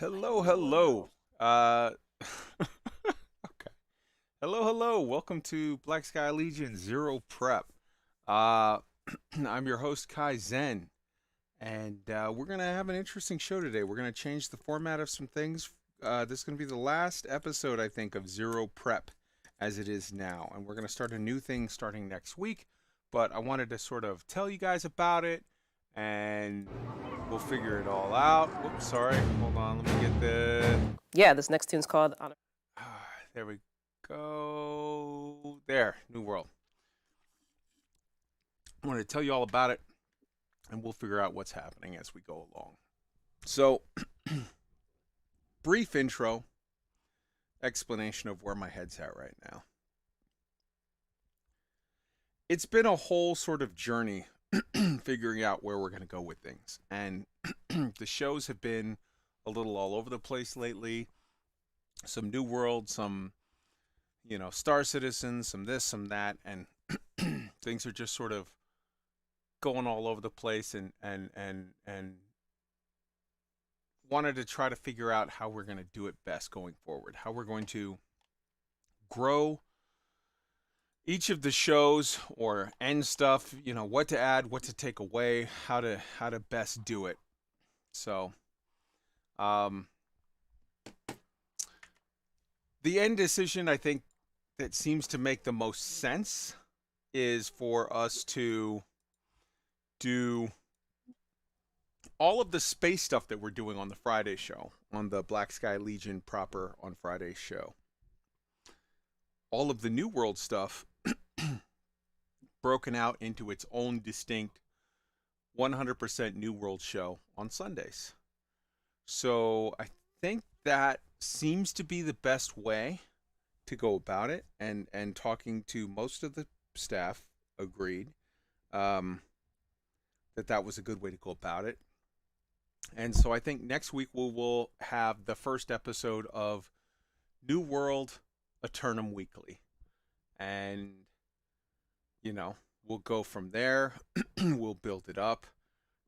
Hello, hello. Okay. Hello, hello. Welcome to Black Sky Legion Zero Prep. Uh, I'm your host Kai Zen, and we're gonna have an interesting show today. We're gonna change the format of some things. This is gonna be the last episode, I think, of Zero Prep as it is now, and we're gonna start a new thing starting next week. But I wanted to sort of tell you guys about it, and we'll figure it all out. Whoops, sorry. Hold on. Let me get the Yeah, this next tune's called Honor. There we go. There, New World. I want to tell you all about it, and we'll figure out what's happening as we go along. So, brief intro, explanation of where my head's at right now. It's been a whole sort of journey figuring out where we're going to go with things. And the shows have been a little all over the place lately. Some New World, some Star Citizen, some this, some that, and things are just sort of going all over the place, and wanted to try to figure out how we're going to do it best going forward, how we're going to grow each of the shows or end stuff, what to add, what to take away, how to best do it. So, um, the end decision I think that seems to make the most sense is for us to do all of the space stuff that we're doing on the Friday show, on the Black Sky Legion proper on Friday show. All of the New World stuff broken out into its own distinct 100% New World show on Sundays. So I think that seems to be the best way to go about it, and talking to most of the staff agreed um, that was a good way to go about it. And so I think next week we will have the first episode of New World Eternum Weekly. And, we'll go from there. We'll build it up.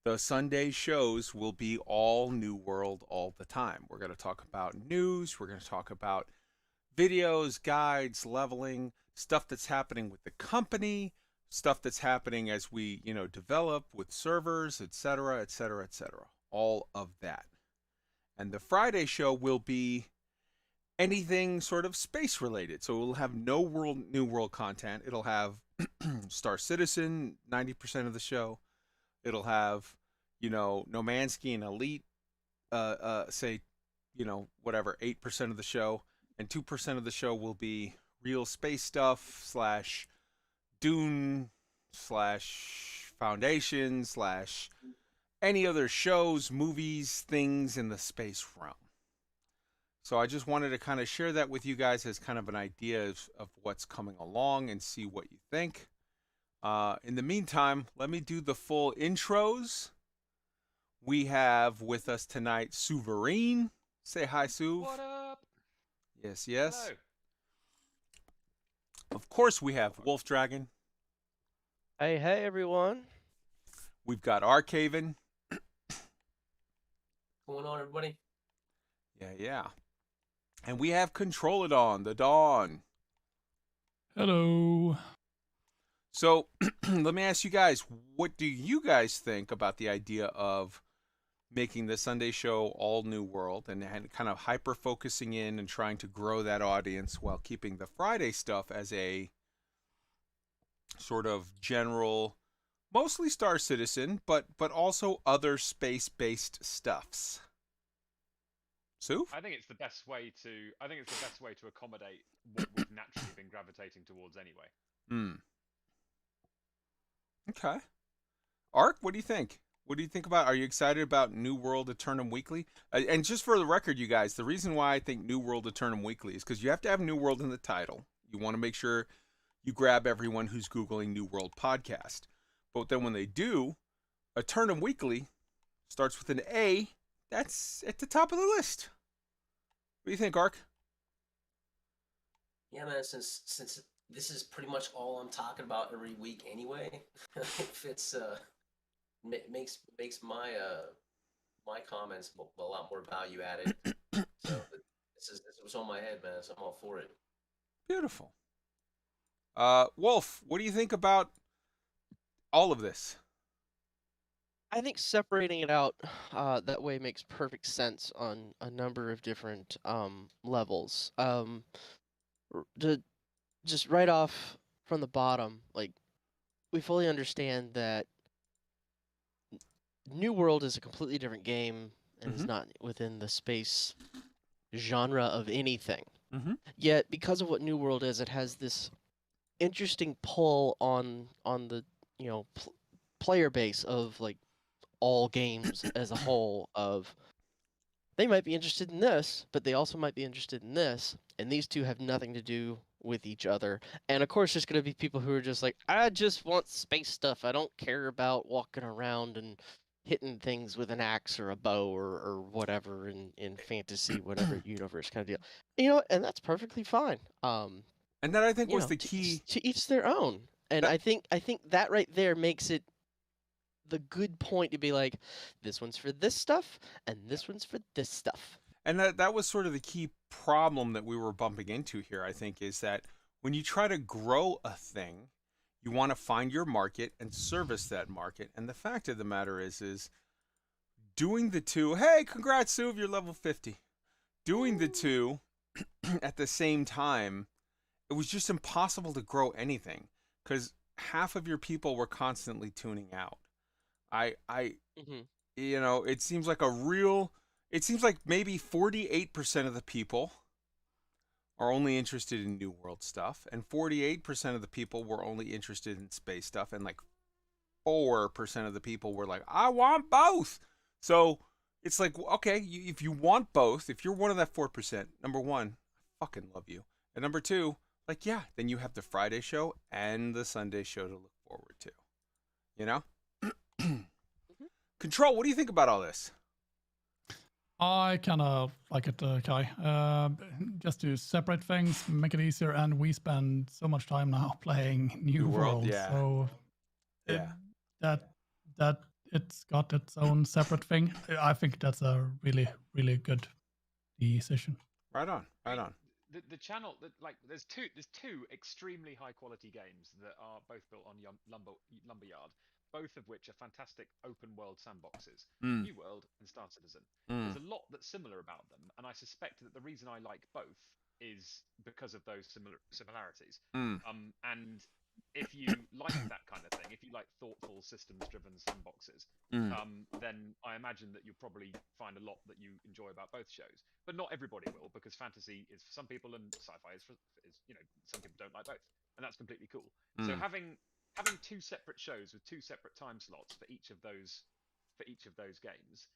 The Sunday shows will be all New World all the time. We're going to talk about news. We're going to talk about videos, guides, leveling, stuff that's happening with the company, stuff that's happening as we, develop with servers, etc., etc., etc. All of that. And the Friday show will be anything sort of space related. So it'll have no new world content. It'll have Star Citizen 90% of the show. It'll have, Nomansky and Elite say, whatever, 8% of the show, and 2% of the show will be real space stuff slash Dune slash Foundation slash any other shows, movies, things in the space realm. So I just wanted to kind of share that with you guys as kind of an idea of what's coming along and see what you think. In the meantime, let me do the full intros. We have with us tonight Suverine. Say hi, Suv. What up? Yes, yes. Hello. Of course, we have Wolf Dragon. Hey, hey, everyone. We've got Arcaven. Going on, everybody? Yeah, yeah. And we have Controlodon, the Dawn. Hello. So let me ask you guys, what do you guys think about the idea of making the Sunday show all New World and kind of hyper focusing in and trying to grow that audience while keeping the Friday stuff as a sort of general, mostly Star Citizen, but also other space-based stuffs? Sue? I think it's the best way to. I think it's the best way to accommodate what we've naturally been gravitating towards anyway. Hmm. Okay. Ark, what do you think? What do you think about? Are you excited about New World Eternum Weekly? And just for the record, you guys, the reason why I think New World Eternum Weekly is because you have to have New World in the title. You want to make sure you grab everyone who's Googling New World Podcast. But then when they do, Eternum Weekly starts with an A. That's at the top of the list. What do you think, Ark? Yeah, man. Since this is pretty much all I'm talking about every week anyway, if it's makes my comments a lot more value added. So this was on my head, man. So I'm all for it. Beautiful. Wolf, what do you think about all of this? I think separating it out that way makes perfect sense on a number of different levels. To just right off from the bottom, like we fully understand that New World is a completely different game and is not within the space genre of anything. Yet, because of what New World is, it has this interesting pull on the player base of like all games as a whole. Of they might be interested in this, but they also might be interested in this, and these two have nothing to do with each other. And of course, there's going to be people who are just like, I just want space stuff. I don't care about walking around and hitting things with an axe or a bow or whatever in fantasy, whatever universe kind of deal. And that's perfectly fine. And that I think was the to key. to each their own. And I think that right there makes it the good point to be like, this one's for this stuff and this one's for this stuff. And that was sort of the key problem that we were bumping into here, I think, is that when you try to grow a thing, you want to find your market and service that market. And the fact of the matter is doing the two, hey, congrats, Suv, you're level 50. Doing the two at the same time, it was just impossible to grow anything because half of your people were constantly tuning out. It seems like maybe 48% of the people are only interested in New World stuff, and 48% of the people were only interested in space stuff, and like 4% of the people were like, I want both. So it's like, okay, if you want both, if you're one of that 4%, number one, I fucking love you. And number two, like, yeah, then you have the Friday show and the Sunday show to look forward to. You know? Control, what do you think about all this? I kind of like it, Kai. Just to separate things, make it easier, and we spend so much time now playing New World. Yeah. So that it's got its own separate thing. I think that's a really, really good decision. Right on. The channel, there's two extremely high quality games that are both built on Lumberyard, both of which are fantastic open world sandboxes, New World and Star Citizen. There's a lot that's similar about them, and I suspect that the reason I like both is because of those similarities. And if you like that kind of thing, if you like thoughtful systems-driven sandboxes, then I imagine that you'll probably find a lot that you enjoy about both shows. But not everybody will, because fantasy is for some people and sci-fi is some people don't like both, and that's completely cool. So having two separate shows with two separate time slots for each of those games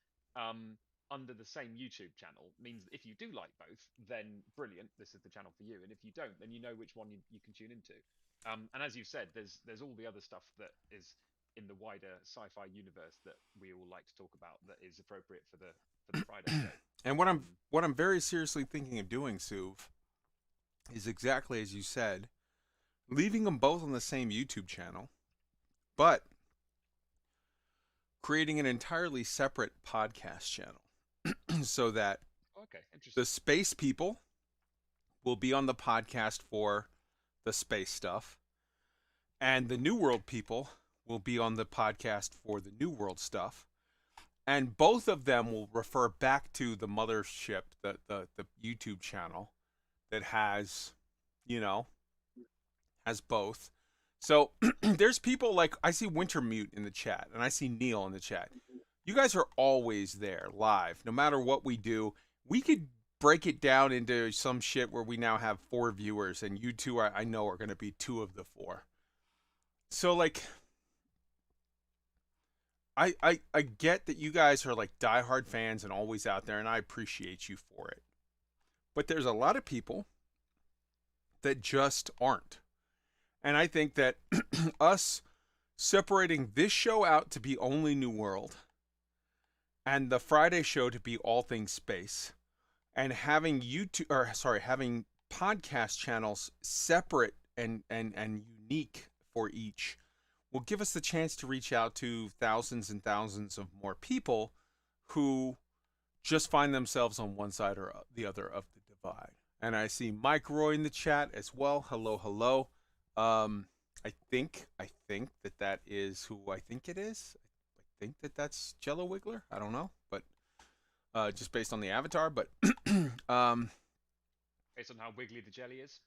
under the same YouTube channel means that if you do like both, then brilliant, this is the channel for you. And if you don't, then you know which one you can tune into. And as you've said, there's all the other stuff that is in the wider sci-fi universe that we all like to talk about that is appropriate for the Friday show. And what I'm very seriously thinking of doing, Suv, is exactly as you said, leaving them both on the same YouTube channel, but creating an entirely separate podcast channel so that the space people will be on the podcast for the space stuff, and the New World people will be on the podcast for the New World stuff, and both of them will refer back to the mothership, the YouTube channel that has both. So there's people like, I see Wintermute in the chat, and I see Neil in the chat. You guys are always there live, no matter what we do. We could break it down into some shit where we now have 4 viewers, and you two I know are going to be 2 of the 4. So like, I get that you guys are like diehard fans and always out there, and I appreciate you for it. But there's a lot of people that just aren't. And I think that us separating this show out to be only New World and the Friday show to be all things space, and having having podcast channels separate and unique for each will give us the chance to reach out to thousands and thousands of more people who just find themselves on one side or the other of the divide. And I see Mike Roy in the chat as well. Hello, hello. I think that is who I think it is. I think that's Jello Wiggler. I don't know, but just based on the avatar. But Based on how wiggly the jelly is.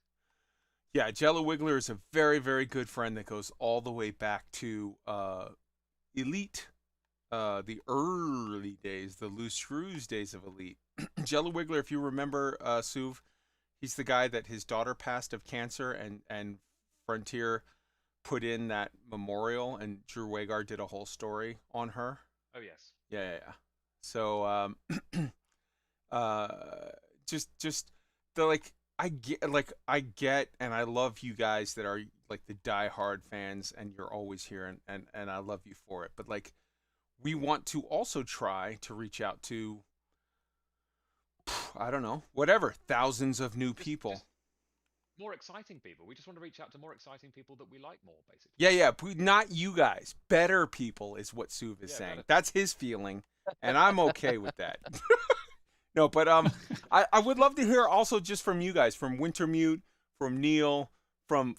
yeah, Jello Wiggler is a very, very good friend that goes all the way back to Elite, the early days, the loose screws days of Elite. Jello Wiggler, if you remember, Suv, he's the guy that his daughter passed of cancer, and Frontier put in that memorial, and Drew Wagar did a whole story on her. Oh yes. Yeah. So, just the I get, and I love you guys that are like the diehard fans, and you're always here, and I love you for it. But like, we want to also try to reach out to, I don't know, whatever, thousands of new people. Just more exciting people. We just want to reach out to more exciting people that we like more, basically. Yeah, not you guys. Better people is what Suv is saying. Better. That's his feeling, and I'm okay with that. No, but I would love to hear also just from you guys, from Wintermute, from Neil, from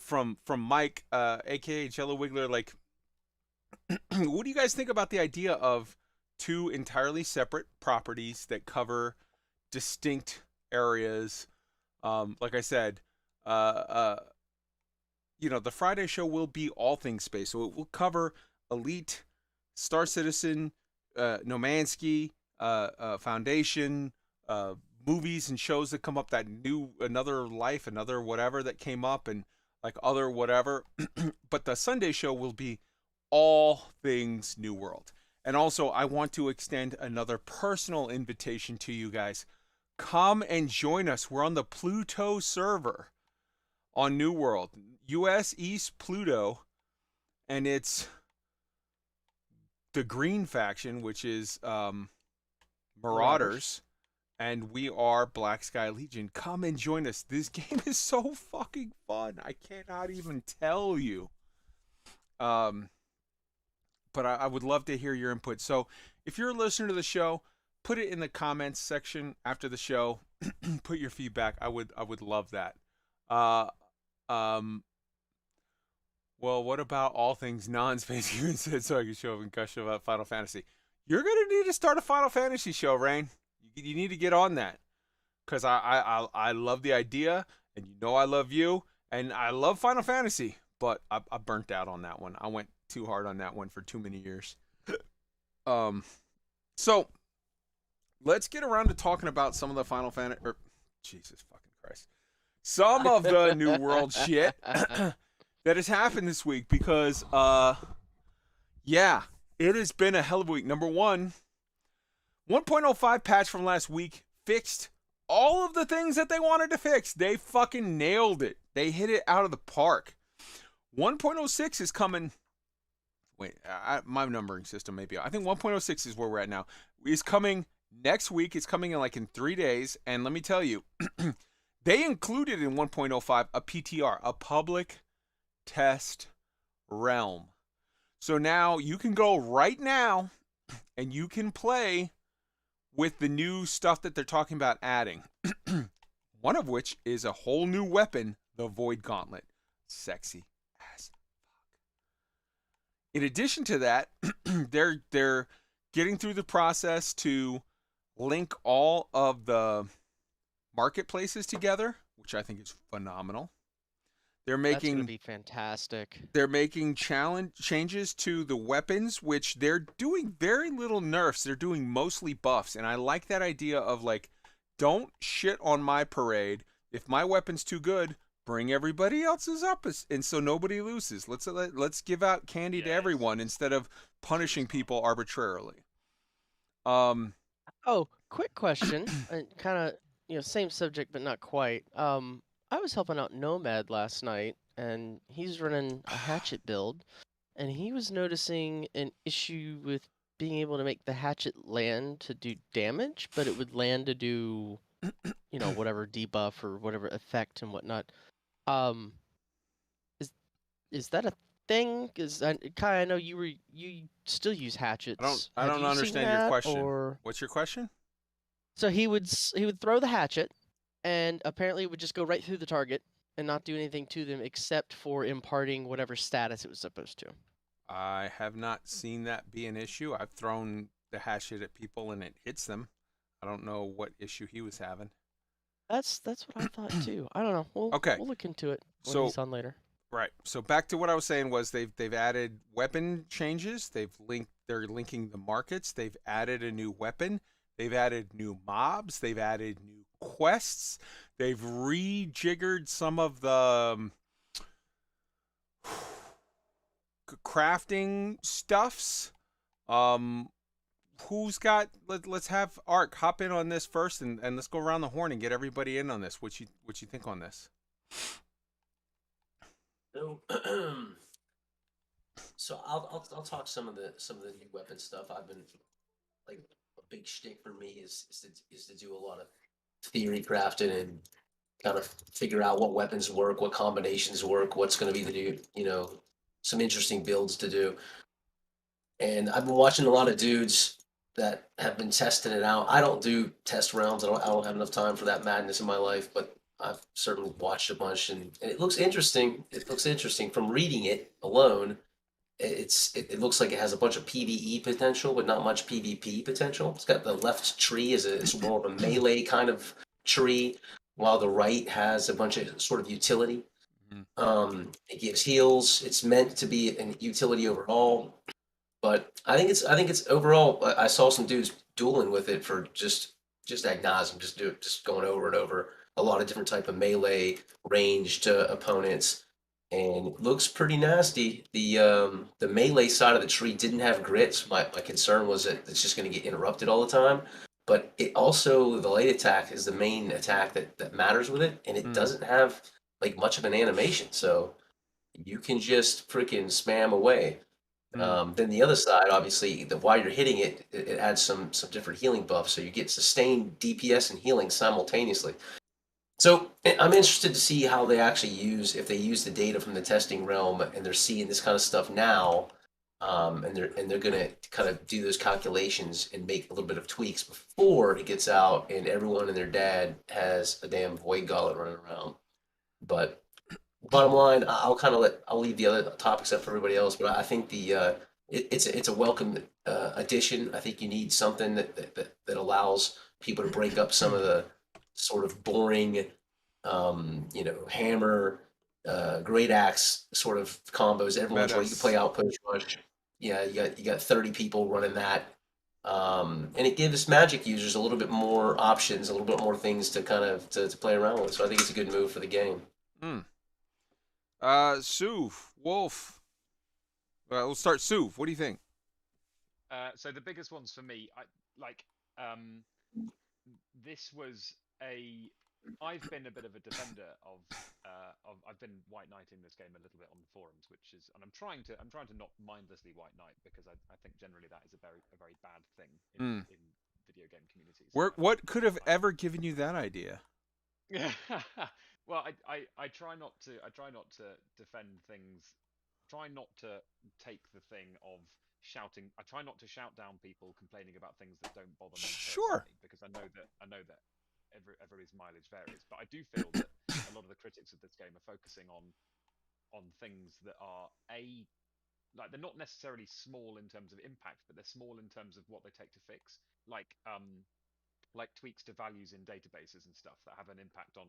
Mike, aka Jello Wiggler. Like, what do you guys think about the idea of two entirely separate properties that cover distinct areas? Like I said, the Friday show will be all things space, so it will cover Elite, Star Citizen, Nomansky, Foundation, movies and shows that come up, that new Another Life, Another Whatever that came up, and like other whatever. But the Sunday show will be all things New World. And also, I want to extend another personal invitation to you guys. Come and join us. We're on the Pluto server on New World, US East Pluto, and it's the Green faction, which is Marauders, and we are Black Sky Legion. Come and join us. This game is so fucking fun. I cannot even tell you. But I would love to hear your input. So if you're a listener to the show, put it in the comments section after the show. Put your feedback. I would love that. Well, what about all things non-space? You said so I can show up and gush about Final Fantasy. You're gonna need to start a Final Fantasy show, Rain. You need to get on that, because I love the idea, and you know I love you, and I love Final Fantasy, but I burnt out on that one. I went too hard on that one for too many years. So let's get around to talking about some of the Final Fantasy, Jesus fucking Christ, some of the New World shit that has happened this week, because yeah, it has been a hell of a week. Number one, 1.05 patch from last week fixed all of the things that they wanted to fix. They fucking nailed it. They hit it out of the park. 1.06 is coming. Wait, my numbering system may be. I think 1.06 is where we're at now. It's coming next week. It's coming in 3 days. And let me tell you, they included in 1.05 a PTR, a public test realm. So now you can go right now and you can play with the new stuff that they're talking about adding. One of which is a whole new weapon, the Void Gauntlet. Sexy as fuck. In addition to that, they're getting through the process to link all of the marketplaces together, which I think is phenomenal. They're That's making gonna be fantastic. They're making changes to the weapons, which they're doing very little nerfs. They're doing mostly buffs, and I like that idea of don't shit on my parade. If my weapon's too good, bring everybody else's up, and so nobody loses. Let's give out candy to everyone instead of punishing people arbitrarily. Oh, quick question. Kind of, same subject, but not quite. I was helping out Nomad last night, and he's running a hatchet build, and he was noticing an issue with being able to make the hatchet land to do damage, but it would land to do, whatever debuff or whatever effect and whatnot. Is that a thing? Because Kai, I know you still use hatchets. I Have don't you seen understand your that, question. or What's your question? so he would throw the hatchet, and apparently it would just go right through the target and not do anything to them except for imparting whatever status it was supposed to. I have not seen that be an issue. I've thrown the hatchet at people and it hits them. I don't know what issue he was having. That's what I thought too. I don't know. Okay. We'll look into it when So he's on later. right. So back to what I was saying was they've added weapon changes. They're linking the markets. They've added a new weapon. They've added new mobs. They've added new quests. They've rejiggered some of the crafting stuffs. Who's got? Let's have Ark hop in on this first, and let's go around the horn and get everybody in on this. What you think on this? So, so I'll talk some of the new weapon stuff. I've been like a big shtick for me is to do a lot of theory crafting and kind of figure out what weapons work, what combinations work, what's going to be the new, some interesting builds to do. And I've been watching a lot of dudes that have been testing it out. I don't do test rounds. I don't have enough time for that madness in my life, but I've certainly watched a bunch, and it looks interesting. It looks interesting from reading it alone. It looks like it has a bunch of PvE potential, but not much PvP potential. It's got the left tree is more of a melee kind of tree, while the right has a bunch of sort of utility. It gives heals. It's meant to be an utility overall, but I think it's overall. I saw some dudes dueling with it for just ad nauseam, just going over and over a lot of different type of melee ranged opponents, and it looks pretty nasty. The melee side of the tree didn't have grits. My concern was that it's just going to get interrupted all the time. But it also, the light attack is the main attack that matters with it, and it doesn't have like much of an animation, so you can just freaking spam away. Then the other side, obviously, while you're hitting it, it adds some different healing buffs, so you get sustained DPS and healing simultaneously. So I'm interested to see how they actually if they use the data from the testing realm, and they're seeing this kind of stuff now, and they're gonna kind of do those calculations and make a little bit of tweaks before it gets out, and everyone and their dad has a damn void gauntlet running around. But bottom line, I'll leave the other topics up for everybody else. But I think it's a welcome addition. I think you need something that allows people to break up some of the sort of boring, hammer, great axe sort of combos. Everyone's running. You can play Outpost Rush. Yeah, you got 30 people running that. And it gives Magic users a little bit more options, a little bit more things to kind of to play around with. So I think it's a good move for the game. Suv, Wolf. We'll start Suv. What do you think? So the biggest ones for me, this was I've been a bit of a defender of I've been white knighting this game a little bit on the forums, and I'm trying to not mindlessly white knight, because I think generally that is a very bad thing in video game communities. What could have ever given you that idea? Well, I try not to defend things. Try not to take the thing of shouting. I try not to shout down people complaining about things that don't bother me Sure. personally, because I know that everybody's mileage varies. But I do feel that a lot of the critics of this game are focusing on things that are they're not necessarily small in terms of impact, but they're small in terms of what they take to fix. Like tweaks to values in databases and stuff that have an impact on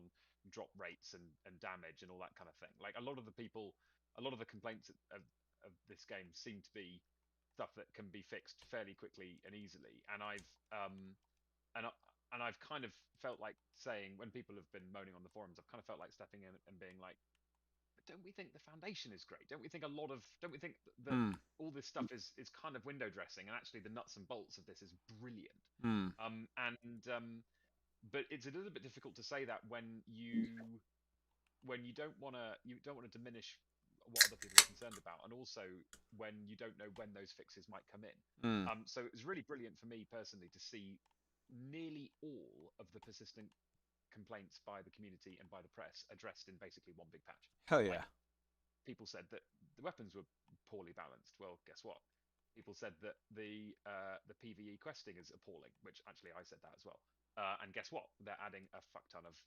drop rates and damage and all that kind of thing. Like a lot of the complaints of this game seem to be stuff that can be fixed fairly quickly and easily. And I've kind of felt like saying, when people have been moaning on the forums, I've kind of felt like stepping in and being like, but don't we think the foundation is great? Don't we think that all this stuff is kind of window dressing, and actually the nuts and bolts of this is brilliant. But it's a little bit difficult to say that when you don't want to diminish what other people are concerned about, and also when you don't know when those fixes might come in. So it was really brilliant for me personally to see nearly all of the persistent complaints by the community and by the press addressed in basically one big patch. Hell yeah. people said that the weapons were poorly balanced. Well, guess what? People said that the PVE questing is appalling, which actually I said that as well. And guess what? They're adding a fuck ton of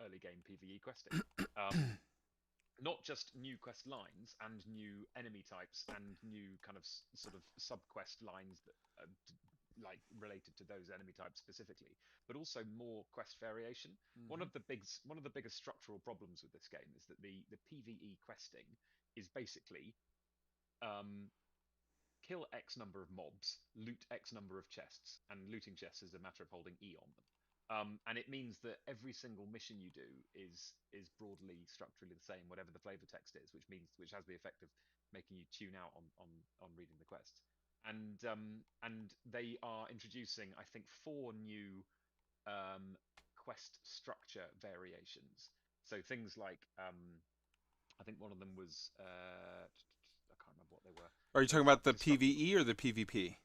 early game PVE questing. Not just new quest lines and new enemy types and new kind of sort of sub-quest lines that are like related to those enemy types specifically, but also more quest variation. One of the biggest structural problems with this game is that the PVE questing is basically kill X number of mobs, loot X number of chests, and looting chests is a matter of holding E on them. And it means that every single mission you do is broadly structurally the same, whatever the flavor text is, which has the effect of making you tune out on reading the quests. And they are introducing, I think, 4 new quest structure variations. So things like I think one of them was I can't remember what they were. Are you talking about the PVE or the PvP?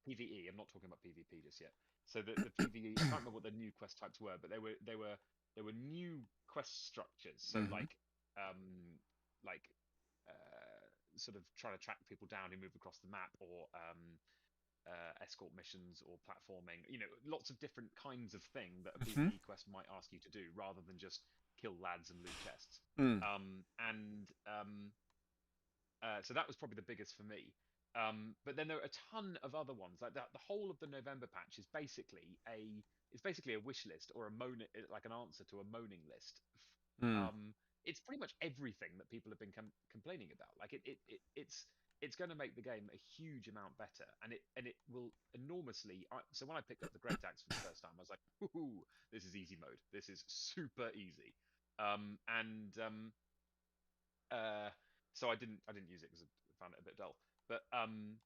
PVE. I'm not talking about PvP just yet. So the PVE, I can't remember what the new quest types were, but they were new quest structures. So sort of trying to track people down who move across the map, or escort missions, or platforming. You know, lots of different kinds of thing that a PVE quest might ask you to do, rather than just kill lads and loot chests. So that was probably the biggest for me. But then there are a ton of other ones like that. The whole of the November patch is basically a wish list, or like an answer to a moaning list. It's pretty much everything that people have been complaining about. Like it's going to make the game a huge amount better, and it will enormously. So when I picked up the Great Axe for the first time, I was like, "Ooh, this is easy mode. This is super easy." So I didn't use it because I found it a bit dull. But and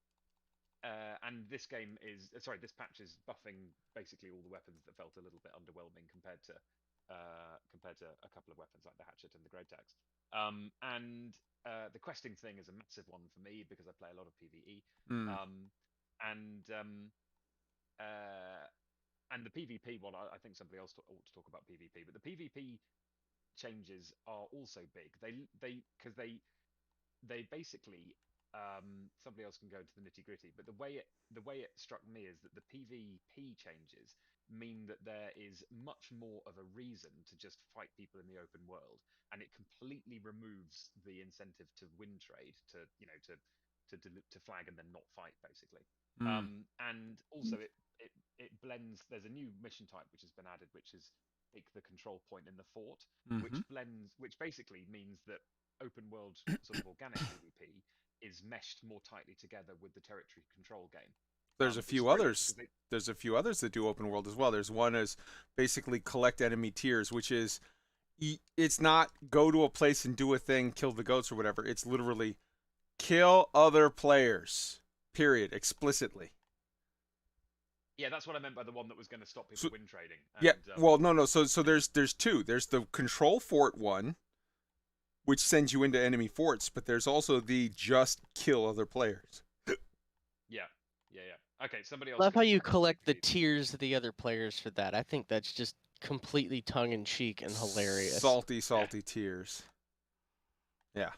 this patch is buffing basically all the weapons that felt a little bit underwhelming compared to a couple of weapons like the hatchet and the great axe. The questing thing is a massive one for me because I play a lot of PvE. And the PvP one, I think somebody else ought to talk about PvP, but the PvP changes are also big. They basically somebody else can go into the nitty gritty, but the way it struck me is that the PvP changes mean that there is much more of a reason to just fight people in the open world, and it completely removes the incentive to win trade, to flag and then not fight, basically. And also it blends. There's a new mission type which has been added, which is take the control point in the fort, which basically means that open world sort of organic PvP is meshed more tightly together with the territory control game. There's a few others. There's a few others that do open world as well. There's one is basically collect enemy tiers, which is it's not go to a place and do a thing, kill the goats or whatever. It's literally kill other players. Period. Explicitly. Yeah, that's what I meant by the one that was going to stop people win trading. No. So there's 2. There's the control fort one, which sends you into enemy forts, but there's also the just kill other players. Yeah. Okay, somebody else. Love how you collect the tiers of the other players for that. I think that's just completely tongue-in-cheek and hilarious. Salty tiers. Yeah.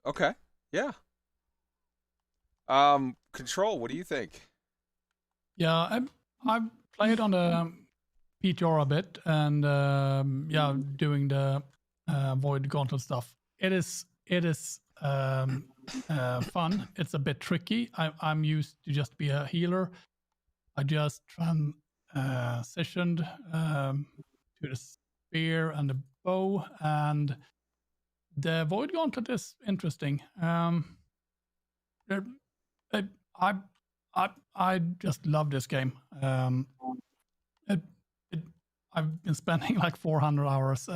Okay. Yeah. Control, what do you think? Yeah, I've played on the PTR a bit, and doing the Void Gauntlet stuff. It is fun. It's a bit tricky. I'm used to just be a healer. I just transitioned to the spear and the bow, and the Void Gauntlet is interesting. I just love this game. I've been spending like 400 hours.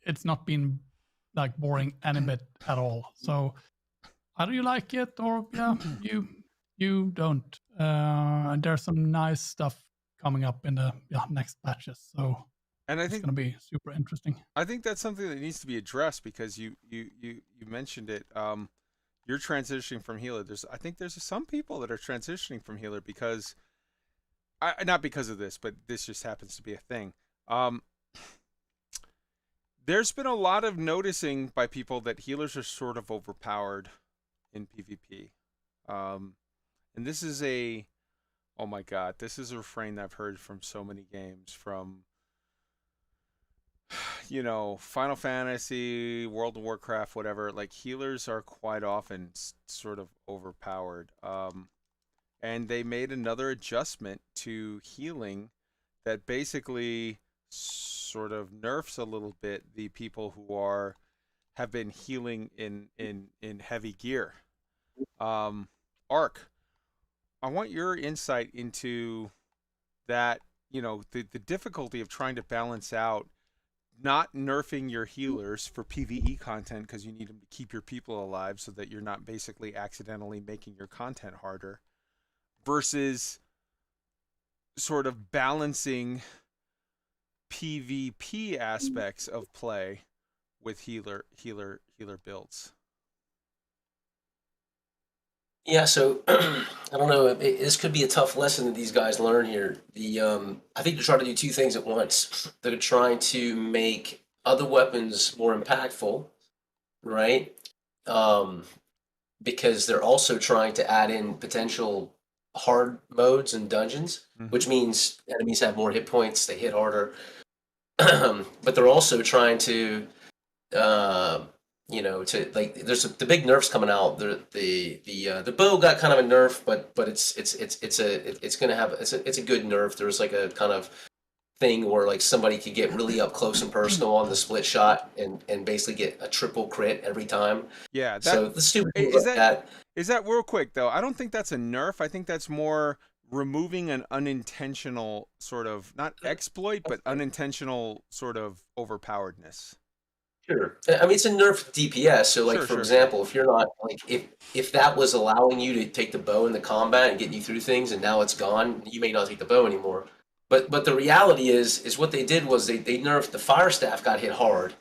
It's not been like boring any bit at all. So either you like it or you don't. There's some nice stuff coming up in the next patches. So and I it's think going to be super interesting. I think that's something that needs to be addressed because you mentioned it. You're transitioning from healer. I think there's some people that are transitioning from healer because, not because of this, but this just happens to be a thing. there's been a lot of noticing by people that healers are sort of overpowered in PvP. And this is oh my god, this is a refrain that I've heard from so many games, from Final Fantasy, World of Warcraft, whatever. Like, healers are quite often sort of overpowered. And they made another adjustment to healing that basically sort of nerfs a little bit the people who have been healing in heavy gear. Ark, I want your insight into that, the difficulty of trying to balance out not nerfing your healers for PvE content because you need them to keep your people alive so that you're not basically accidentally making your content harder, versus sort of balancing PvP aspects of play with healer builds. Yeah, so I don't know. This could be a tough lesson that these guys learn here. I think they're trying to do two things at once. They're trying to make other weapons more impactful, right? Because they're also trying to add in potential hard modes and dungeons, which means enemies have more hit points, they hit harder. But they're also trying to to, like, there's the big nerfs coming out. The bow got kind of a nerf, but it's a good nerf. There's like a kind of thing where like somebody could get really up close and personal on the split shot and basically get a triple crit every time. Yeah, so the stupid things like that. Is that real quick though? I don't think that's a nerf. I think that's more removing an unintentional sort of, not exploit, but unintentional sort of overpoweredness. Sure. I mean, it's a nerf DPS. So, like, for example, if you're not, like, if that was allowing you to take the bow in the combat and getting you through things, and now it's gone, you may not take the bow anymore. But the reality is what they did was they nerfed the fire staff, got hit hard.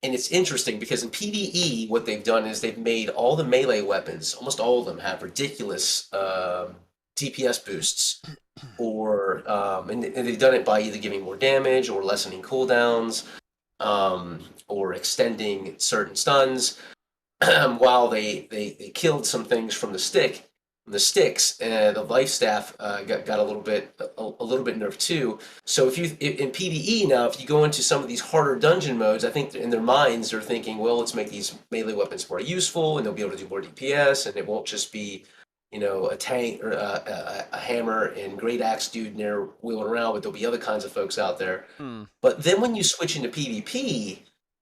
And it's interesting because in PvE, what they've done is they've made all the melee weapons, almost all of them, have ridiculous DPS boosts, or and they've done it by either giving more damage or lessening cooldowns. Or extending certain stuns, while they killed some things from the sticks. The life staff got a little bit nerfed too. So if you in PvE now, if you go into some of these harder dungeon modes, I think in their minds they're thinking, well, let's make these melee weapons more useful, and they'll be able to do more DPS, and it won't just be a tank or a hammer and great axe dude in there wheeling around, but there'll be other kinds of folks out there. But then when you switch into PvP,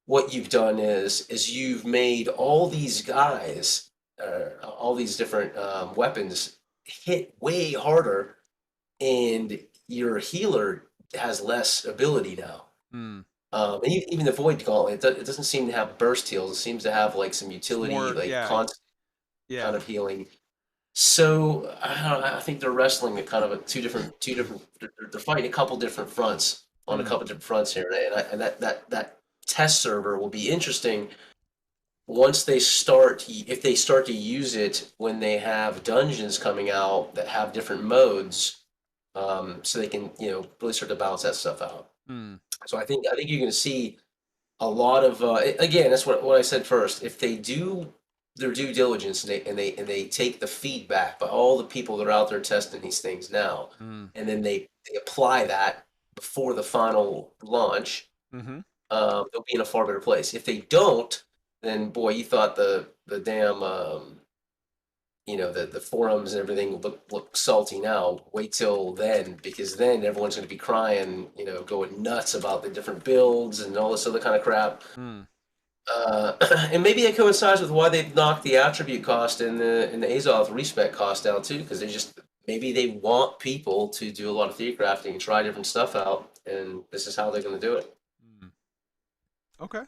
what you've done is you've made all these guys, all these different weapons hit way harder, and your healer has less ability now. And even the Void Gauntlet, it doesn't seem to have burst heals. It seems to have like some utility, constant kind of healing. So I think they're wrestling at kind of two different. They're fighting a couple different fronts on a couple different fronts here, and that test server will be interesting once if they start to use it when they have dungeons coming out that have different modes, so they can really start to balance that stuff out. So I think you're going to see a lot of again. That's what I said first. If they do their due diligence and they take the feedback by all the people that are out there testing these things now, and then they apply that before the final launch, they'll be in a far better place. If they don't, then boy, you thought the damn the forums and everything look salty now. Wait till then, because then everyone's going to be crying, going nuts about the different builds and all this other kind of crap. And maybe it coincides with why they've knocked the attribute cost and the Azoth respec cost down too, because maybe they want people to do a lot of theory crafting and try different stuff out, and this is how they're going to do it. Okay.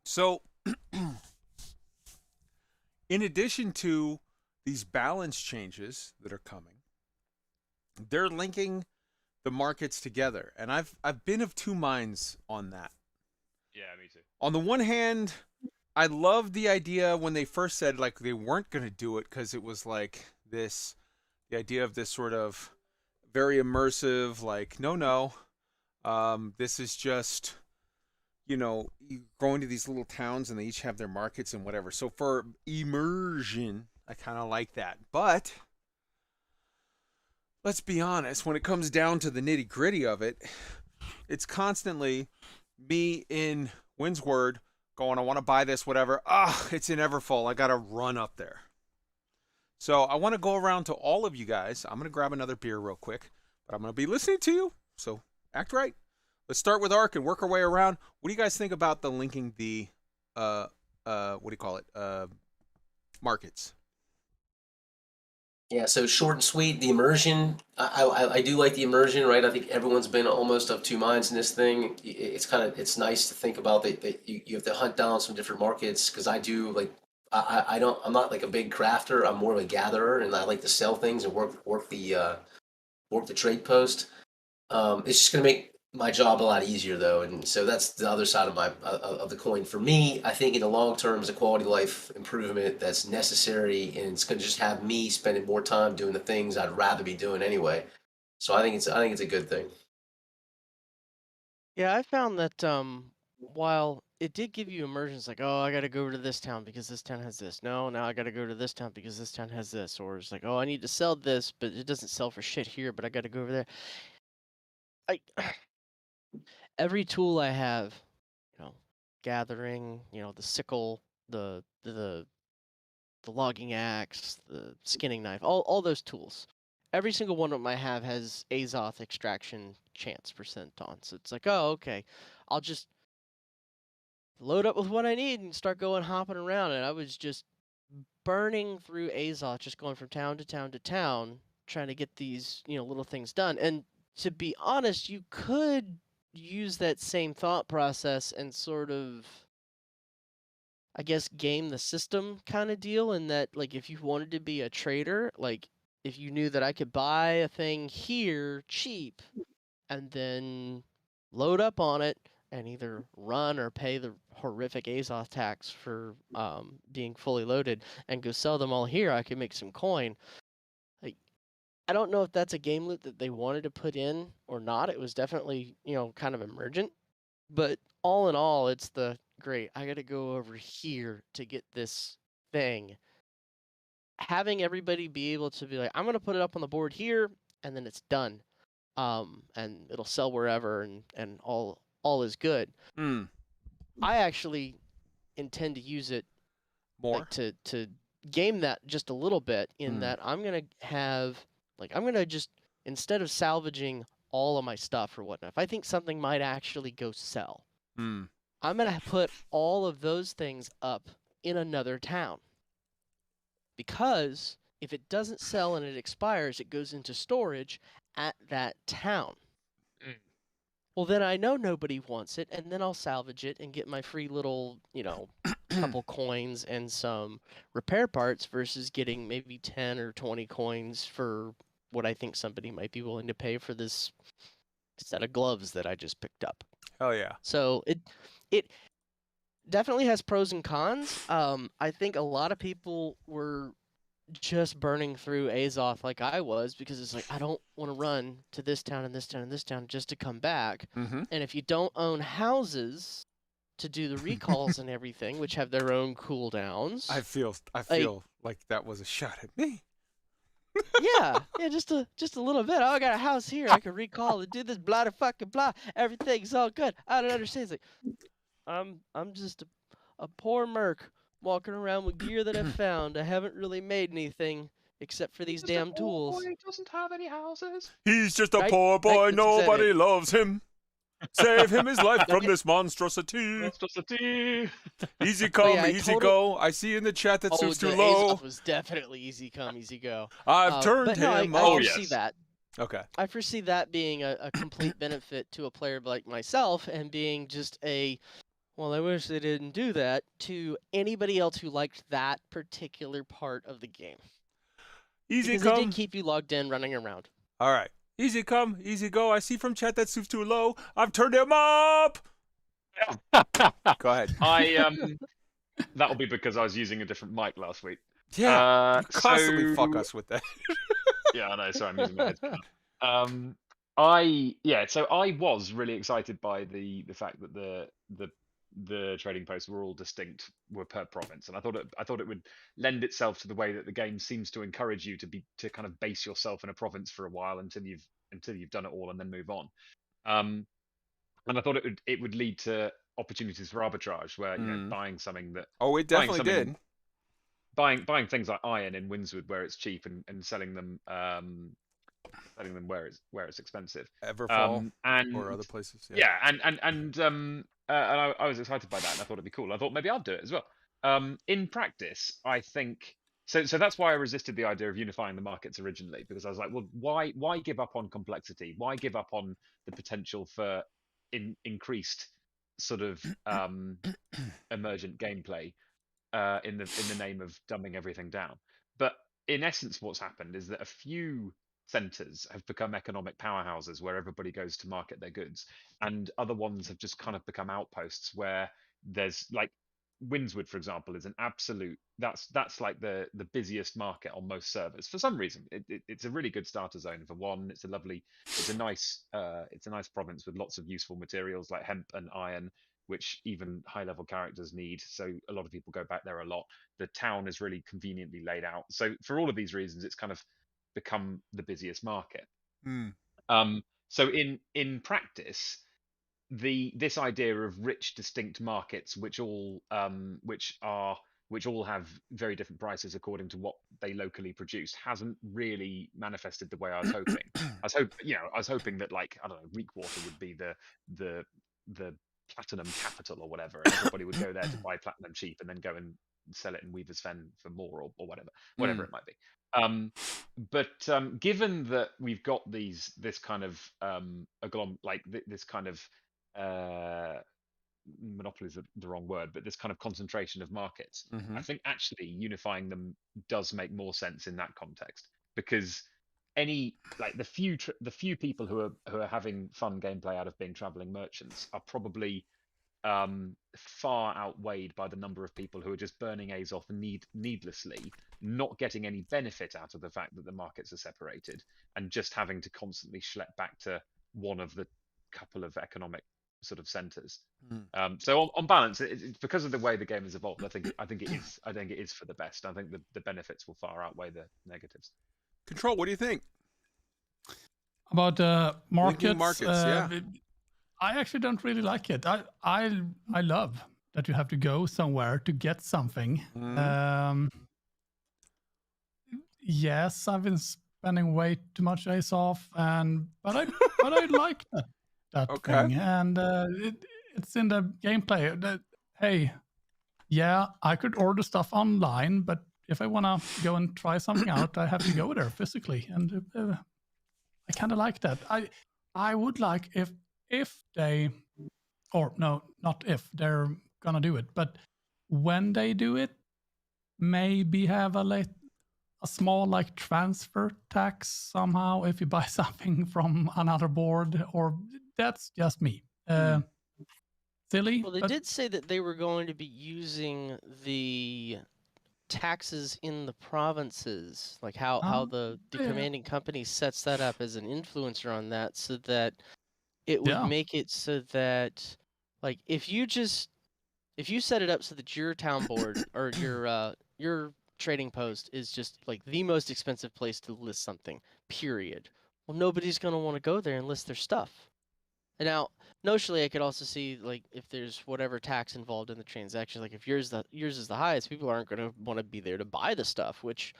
So, in addition to these balance changes that are coming, they're linking the markets together, and I've been of two minds on that. Yeah, me too. On the one hand, I love the idea when they first said like they weren't going to do it because it was like the idea of this sort of very immersive, like, no, This is just, you go into these little towns and they each have their markets and whatever. So for immersion, I kind of like that. But let's be honest, when it comes down to the nitty gritty of it, it's constantly me in Windsward going, I want to buy this, whatever. It's in Everfull. I got to run up there. So I want to go around to all of you guys. I'm going to grab another beer real quick, but I'm going to be listening to you. So act right. Let's start with Ark and work our way around. What do you guys think about the linking the, markets? Yeah, so short and sweet. The immersion, I do like the immersion, right? I think everyone's been almost of two minds in this thing. It's nice to think about that you have to hunt down some different markets, because I do like I'm not like a big crafter. I'm more of a gatherer, and I like to sell things and work the trade post. It's just gonna make my job a lot easier though, and so that's the other side of the coin. For me, I think in the long term is a quality of life improvement that's necessary, and it's gonna just have me spending more time doing the things I'd rather be doing anyway. So I think it's a good thing. Yeah, I found that while it did give you immersions, like, oh, I got to go over to this town because this town has this. No, now I got to go to this town because this town has this. Or it's like, oh, I need to sell this, but it doesn't sell for shit here, but I got to go over there. Every tool I have, gathering, the sickle, the logging axe, the skinning knife, all those tools. Every single one of them I have has Azoth extraction chance percent on. So it's like, oh, okay, I'll just load up with what I need and start going hopping around. And I was just burning through Azoth, just going from town to town to town, trying to get these, little things done. And to be honest, you could use that same thought process and sort of, I guess, game the system kind of deal, in that, like, if you wanted to be a trader, like, if you knew that I could buy a thing here cheap and then load up on it and either run or pay the horrific Azoth tax for being fully loaded and go sell them all here, I could make some coin. Like, I don't know if that's a game loop that they wanted to put in or not. It was definitely, kind of emergent. But all in all, it's great, I got to go over here to get this thing. Having everybody be able to be like, I'm going to put it up on the board here, and then it's done. And it'll sell wherever, and all is good. I actually intend to use it more, like, to game that just a little bit, in that I'm going to have, like, I'm going to just, instead of salvaging all of my stuff or whatnot, if I think something might actually go sell, I'm going to put all of those things up in another town. Because if it doesn't sell and it expires, it goes into storage at that town. Well, then I know nobody wants it, and then I'll salvage it and get my free little, couple coins and some repair parts, versus getting maybe 10 or 20 coins for what I think somebody might be willing to pay for this set of gloves that I just picked up. Oh yeah. So it definitely has pros and cons. I think a lot of people were just burning through Azoth like I was, because it's like, I don't want to run to this town and this town and this town just to come back. And if you don't own houses to do the recalls and everything, which have their own cooldowns, I feel like that was a shot at me. yeah, just a little bit. Oh, I got a house here. I can recall and do this, blah de fucking blah. Everything's all good. I don't understand. It's like, I'm just a poor merc walking around with gear that I found. I haven't really made anything except for these damn tools. He doesn't have any houses. He's just a Right? poor boy. Right, Nobody loves him. Save him his life from this monstrosity. Easy come, easy go. I see in the chat that Soup's too low. Azoth was definitely easy come, easy go. I've turned but no, him. I Oh, foresee yes. that. Okay. I foresee that being a complete benefit to a player like myself, and being just well, I wish they didn't do that, to anybody else who liked that particular part of the game. Easy because come. it did keep you logged in, running around. All right. Easy come, easy go. I see from chat that Soup's too low. I've turned him up. Go ahead. That'll be because I was using a different mic last week. Yeah. You constantly so... fuck us with that. Yeah, I know. Sorry, I'm using my headset. So I was really excited by the fact that the trading posts were all distinct, were per province, and I thought it would lend itself to the way that the game seems to encourage you to kind of base yourself in a province for a while until you've done it all and then move on. And I thought it would lead to opportunities for arbitrage, where buying something that Oh, it definitely did. buying things like iron in Windswood where it's cheap and selling them where it's expensive. Everfall And or other places. yeah, and I was excited by that, and I thought it'd be cool. I thought maybe I'd do it as well. In practice, I think so. So that's why I resisted the idea of unifying the markets originally, because I was like, well, why give up on complexity? Why give up on the potential for increased sort of emergent gameplay in the name of dumbing everything down? But in essence, what's happened is that a few centers have become economic powerhouses where everybody goes to market their goods, and other ones have just kind of become outposts where there's like Windswood, for example, is an absolute that's like the busiest market on most servers for some reason. It's a really good starter zone for one. It's a nice province with lots of useful materials like hemp and iron, which even high level characters need. So a lot of people go back there a lot. The town is really conveniently laid out. So for all of these reasons, it's kind of become the busiest market. So in practice, this idea of rich, distinct markets, which all have very different prices according to what they locally produce, hasn't really manifested the way I was hoping. I was hoping that, like, I don't know, Reekwater would be the platinum capital or whatever, and everybody would go there to buy platinum cheap and then go and sell it in Weaver's Fen for more or whatever it might be. But given that we've got this kind of this kind of monopoly is the wrong word, but this kind of concentration of markets, I think actually unifying them does make more sense in that context, because the few people who are having fun gameplay out of being traveling merchants are probably far outweighed by the number of people who are just burning Azoth needlessly, not getting any benefit out of the fact that the markets are separated, and just having to constantly schlep back to one of the couple of economic sort of centers. So on balance, it's because of the way the game has evolved. I think it is for the best. I think the benefits will far outweigh the negatives. Control, what do you think about markets? Yeah. I actually don't really like it. I love that you have to go somewhere to get something. Yes, I've been spending way too much days off, but I like that thing, and it's in the gameplay. Hey, yeah, I could order stuff online, but if I want to go and try something out, I have to go there physically, and I kind of like that. I would like if they, or no, not if, they're gonna do it, but when they do it, maybe have a small like transfer tax somehow if you buy something from another board, or that's just me. Silly. Well, they did say that they were going to be using the taxes in the provinces, like how the commanding company sets that up as an influencer on that, so that it would make it so that, like, if you set it up so that your town board or your trading post is just like the most expensive place to list something, period. Well, nobody's going to want to go there and list their stuff. And now, notionally, I could also see, like, if there's whatever tax involved in the transaction, like if yours is the highest, people aren't going to want to be there to buy the stuff, which,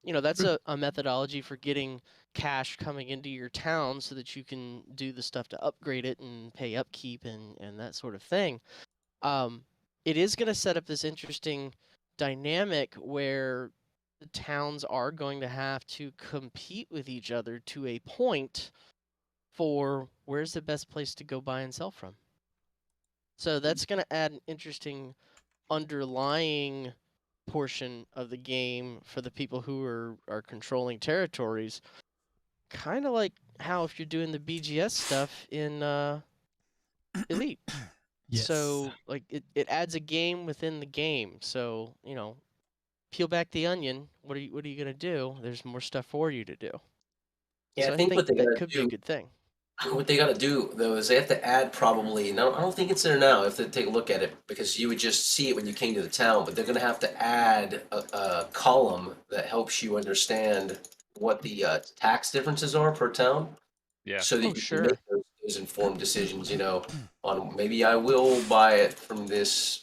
that's a methodology for getting cash coming into your town so that you can do the stuff to upgrade it and pay upkeep and that sort of thing. It is going to set up this interesting dynamic where the towns are going to have to compete with each other to a point for where's the best place to go buy and sell from. So that's going to add an interesting underlying portion of the game for the people who are controlling territories. Kind of like how if you're doing the BGS stuff in Elite. Yes. So like it adds a game within the game. So, peel back the onion. What are you gonna do? There's more stuff for you to do. Yeah, So I think what they're that gonna could do. be a good thing. What they got to do though is they have to add probably. No, I don't think it's there now. If they take a look at it, because you would just see it when you came to the town, but they're going to have to add a column that helps you understand what the tax differences are per town, Yeah. so that Oh, you can sure. make those informed decisions. On maybe I will buy it from this.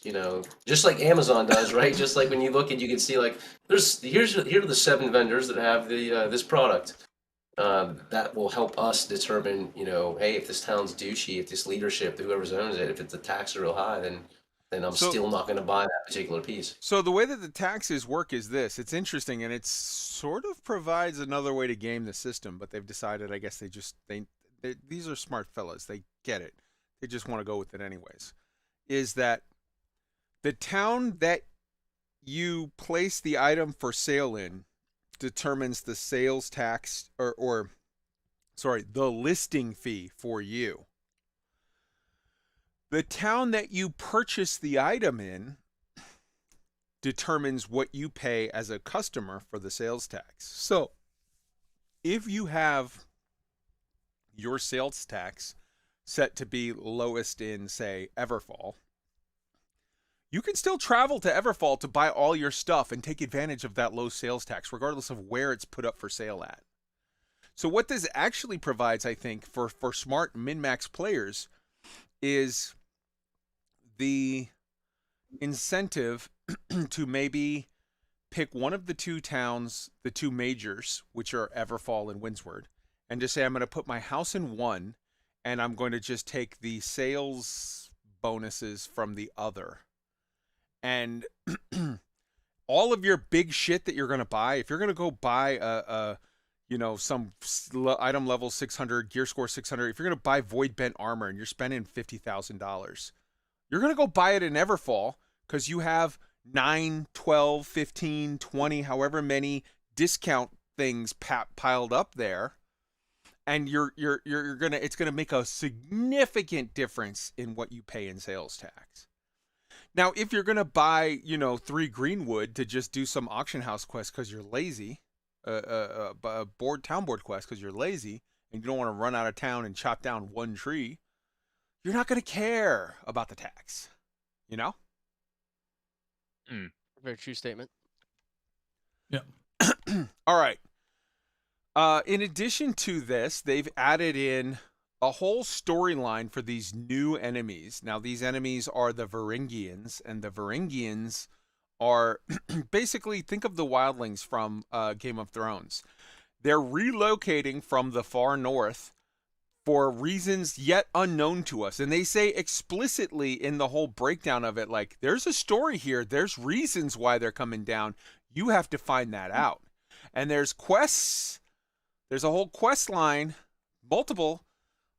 Just like Amazon does, right? Just like when you look and you can see like here are the 7 vendors that have the this product. That will help us determine, hey, if this town's douchey, if this leadership, whoever owns it, if the taxes are real high, then I'm So- still not going to buy that particular piece. So the way that the taxes work is this. It's interesting, and it sort of provides another way to game the system. But they've decided, I guess these are smart fellas. They get it. They just want to go with it anyways. Is that the town that you place the item for sale in determines the sales tax or the listing fee for you. The town that you purchase the item in determines what you pay as a customer for the sales tax. So if you have your sales tax set to be lowest in, say, Everfall, you can still travel to Everfall to buy all your stuff and take advantage of that low sales tax, regardless of where it's put up for sale at. So what this actually provides, I think, for smart min-max players is the incentive to maybe pick one of the 2 towns, the 2 majors, which are Everfall and Windsward, and just say, I'm going to put my house in one, and I'm going to just take the sales bonuses from the other. And all of your big shit that you're going to buy, if you're going to go buy some item level 600, gear score 600, if you're going to buy void bent armor and you're spending $50,000, you're going to go buy it in Everfall because you have 9, 12, 15, 20, however many discount things piled up there. And it's going to make a significant difference in what you pay in sales tax. Now, if you're going to buy, 3 Greenwood to just do some auction house quest because you're lazy, a town board quest because you're lazy and you don't want to run out of town and chop down 1 tree, you're not going to care about the tax, Very true statement. Yeah. All right. In addition to this, they've added in a whole storyline for these new enemies. Now, these enemies are the Varingians, and the Varingians are basically, think of the wildlings from Game of Thrones. They're relocating from the far north for reasons yet unknown to us. And they say explicitly in the whole breakdown of it, like, there's a story here. There's reasons why they're coming down. You have to find that out. And there's quests. There's a whole quest line, multiple,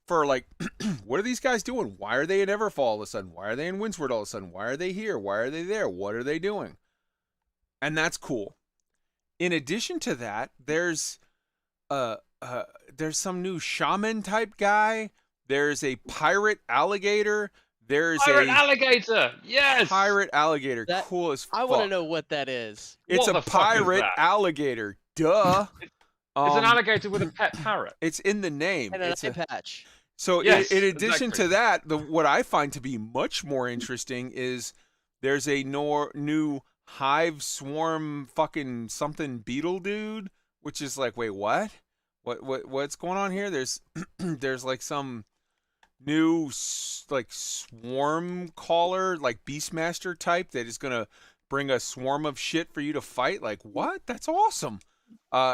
for like, what are these guys doing? Why are they in Everfall all of a sudden? Why are they in Windsward all of a sudden? Why are they here? Why are they there? What are they doing? And that's cool. In addition to that, there's some new shaman type guy. There's a pirate alligator. There's Pirate a alligator. Yes. pirate alligator. That- Cool as fuck. I want to know what that is. It's What a the fuck is pirate that? alligator. Duh. It's an alligator with a pet parrot. It's in the name. And an It's eye a, patch. so Yes, in addition exactly. to that, what I find to be much more interesting is there's a new hive swarm fucking something beetle dude, which is like, wait, what? What's going on here? There's there's like some new like swarm caller, like Beastmaster type that is gonna bring a swarm of shit for you to fight. Like, what? That's awesome.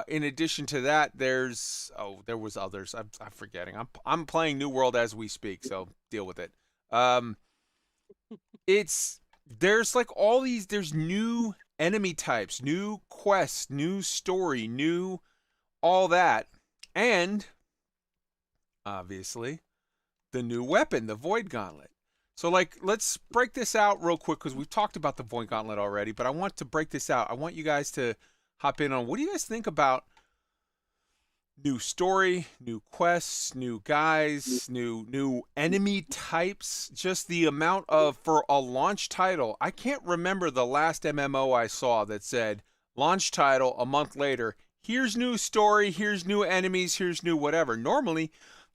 In addition to that, there was others. I'm forgetting. I'm playing New World as we speak, so deal with it. There's like all these. There's new enemy types, new quests, new story, new all that, and obviously the new weapon, the Void Gauntlet. So, like, let's break this out real quick because we've talked about the Void Gauntlet already, but I want to break this out. I want you guys to hop in on what do you guys think about new story, new quests, new guys, new enemy types, just the amount of, for a launch title. I can't remember the last MMO I saw that said launch title a month later, here's new story, here's new enemies, here's new whatever. Normally,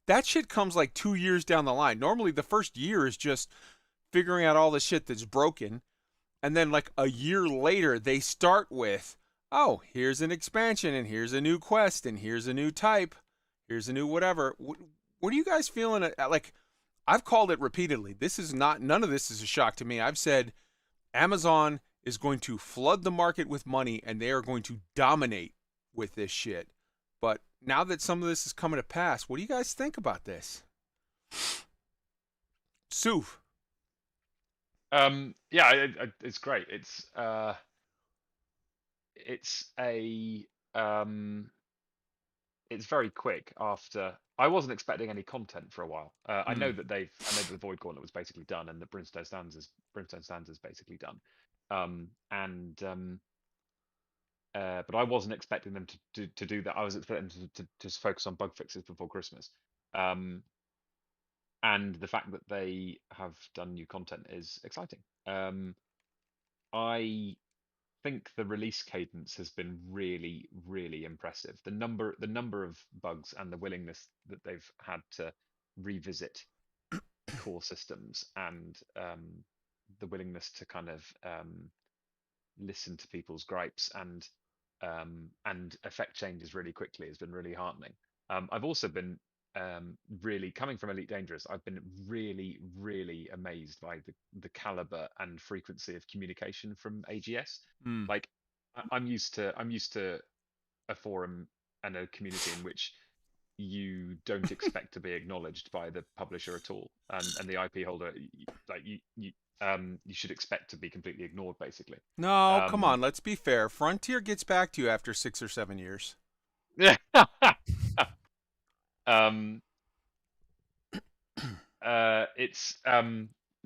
that shit comes like 2 years down the line. Normally, the first year is just figuring out all the shit that's broken. And then like a year later, they start with, oh, here's an expansion, and here's a new quest, and here's a new type, here's a new whatever. What are you guys feeling? Like, I've called it repeatedly. None of this is a shock to me. I've said Amazon is going to flood the market with money, and they are going to dominate with this shit. But now that some of this is coming to pass, what do you guys think about this? Suf. Yeah, it's great. It's very quick after. I wasn't expecting any content for a while. I know that the Void Gauntlet was basically done, and the Brimstone Stands is basically done. But I wasn't expecting them to do that. I was expecting them to just focus on bug fixes before Christmas. And the fact that they have done new content is exciting. I think the release cadence has been really, really impressive. The number of bugs and the willingness that they've had to revisit core systems, and the willingness to kind of listen to people's gripes and affect changes really quickly has been really heartening. I've also been really, coming from Elite Dangerous, I've been really, really amazed by the caliber and frequency of communication from AGS. Like, I'm used to a forum and a community in which you don't expect to be acknowledged by the publisher at all, and the IP holder, like you should expect to be completely ignored, basically. No, come on, let's be fair. Frontier gets back to you after 6 or 7 years. Yeah.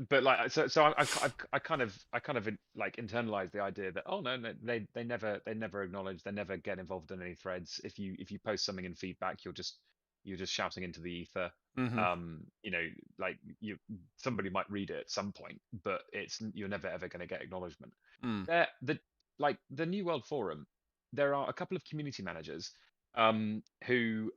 But like, so I kind of like internalized the idea that, oh no, they never acknowledge, they never get involved in any threads. If you post something in feedback, you're just shouting into the ether. You know, like somebody might read it at some point, but you're never ever going to get acknowledgement. The New World Forum, there are a couple of community managers who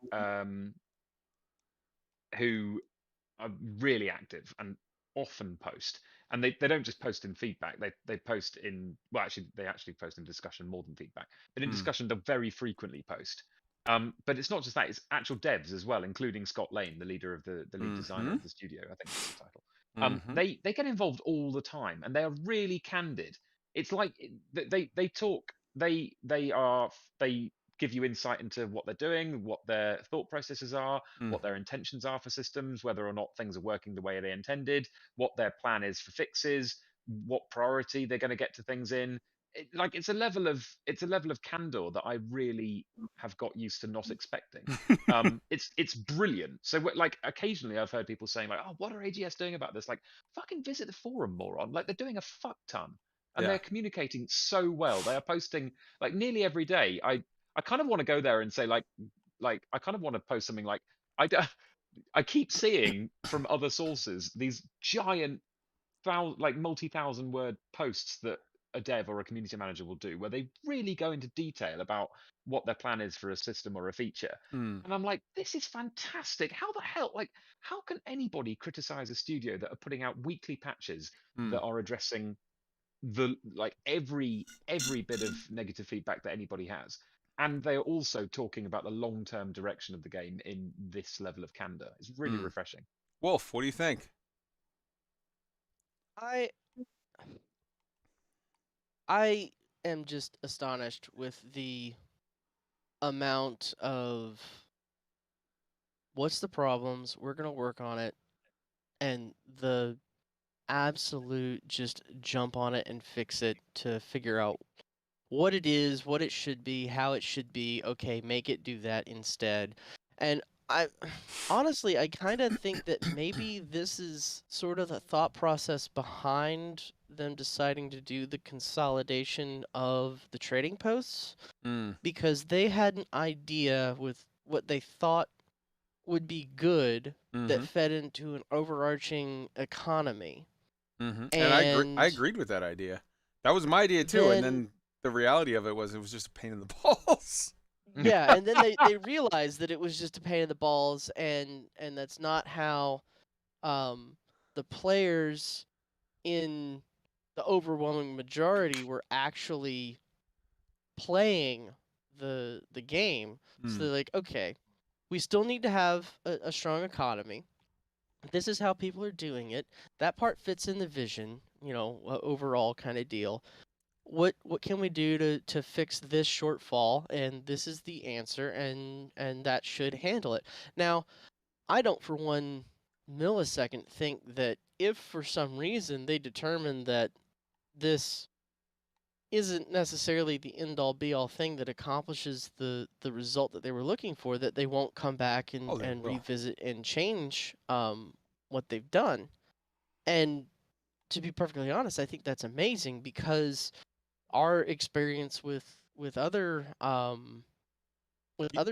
are really active and often post, and they don't just post in feedback, they post in, well, actually they actually post in discussion more than feedback, but in discussion they'll very frequently post. But it's not just that, it's actual devs as well, including Scott Lane, the leader of the lead designer of the studio, I think that's the title. They get involved all the time, and they are really candid. It's like they talk, they give you insight into what they're doing, what their thought processes are, what their intentions are for systems, whether or not things are working the way they intended, what their plan is for fixes, what priority they're going to get to things in. It's a level of candor that I really have got used to not expecting. It's brilliant. So like, occasionally I've heard people saying like, oh, what are AGS doing about this? Like, fucking visit the forum, moron. Like, they're doing a fuck ton, and they're communicating so well. They are posting like nearly every day. I kind of want to go there and say like I kind of want to post something like, I keep seeing from other sources these giant multi-thousand word posts that a dev or a community manager will do, where they really go into detail about what their plan is for a system or a feature. And I'm like, this is fantastic. How the hell, like, how can anybody criticize a studio that are putting out weekly patches that are addressing every bit of negative feedback that anybody has? And they're also talking about the long-term direction of the game in this level of candor. It's really refreshing. Wolf, what do you think? I am just astonished with the amount of what's the problems, we're going to work on it, and the absolute just jump on it and fix it to figure out what it is, what it should be, how it should be. Okay, make it do that instead. And I honestly, I kind of think that maybe this is sort of the thought process behind them deciding to do the consolidation of the trading posts, because they had an idea with what they thought would be good that fed into an overarching economy. And I agreed with that idea. That was my idea too, and then the reality of it was just a pain in the balls. Yeah, and then they realized that it was just a pain in the balls, and that's not how the players in the overwhelming majority were actually playing the game. So they're like, okay, we still need to have a strong economy. This is how people are doing it. That part fits in the vision, overall kind of deal. What can we do to fix this shortfall? And this is the answer, and that should handle it. Now, I don't for 1 millisecond think that if for some reason they determine that this isn't necessarily the end all be all thing that accomplishes the result that they were looking for, that they won't come back and, Oh, they will. revisit and change what they've done. And to be perfectly honest, I think that's amazing, because our experience with other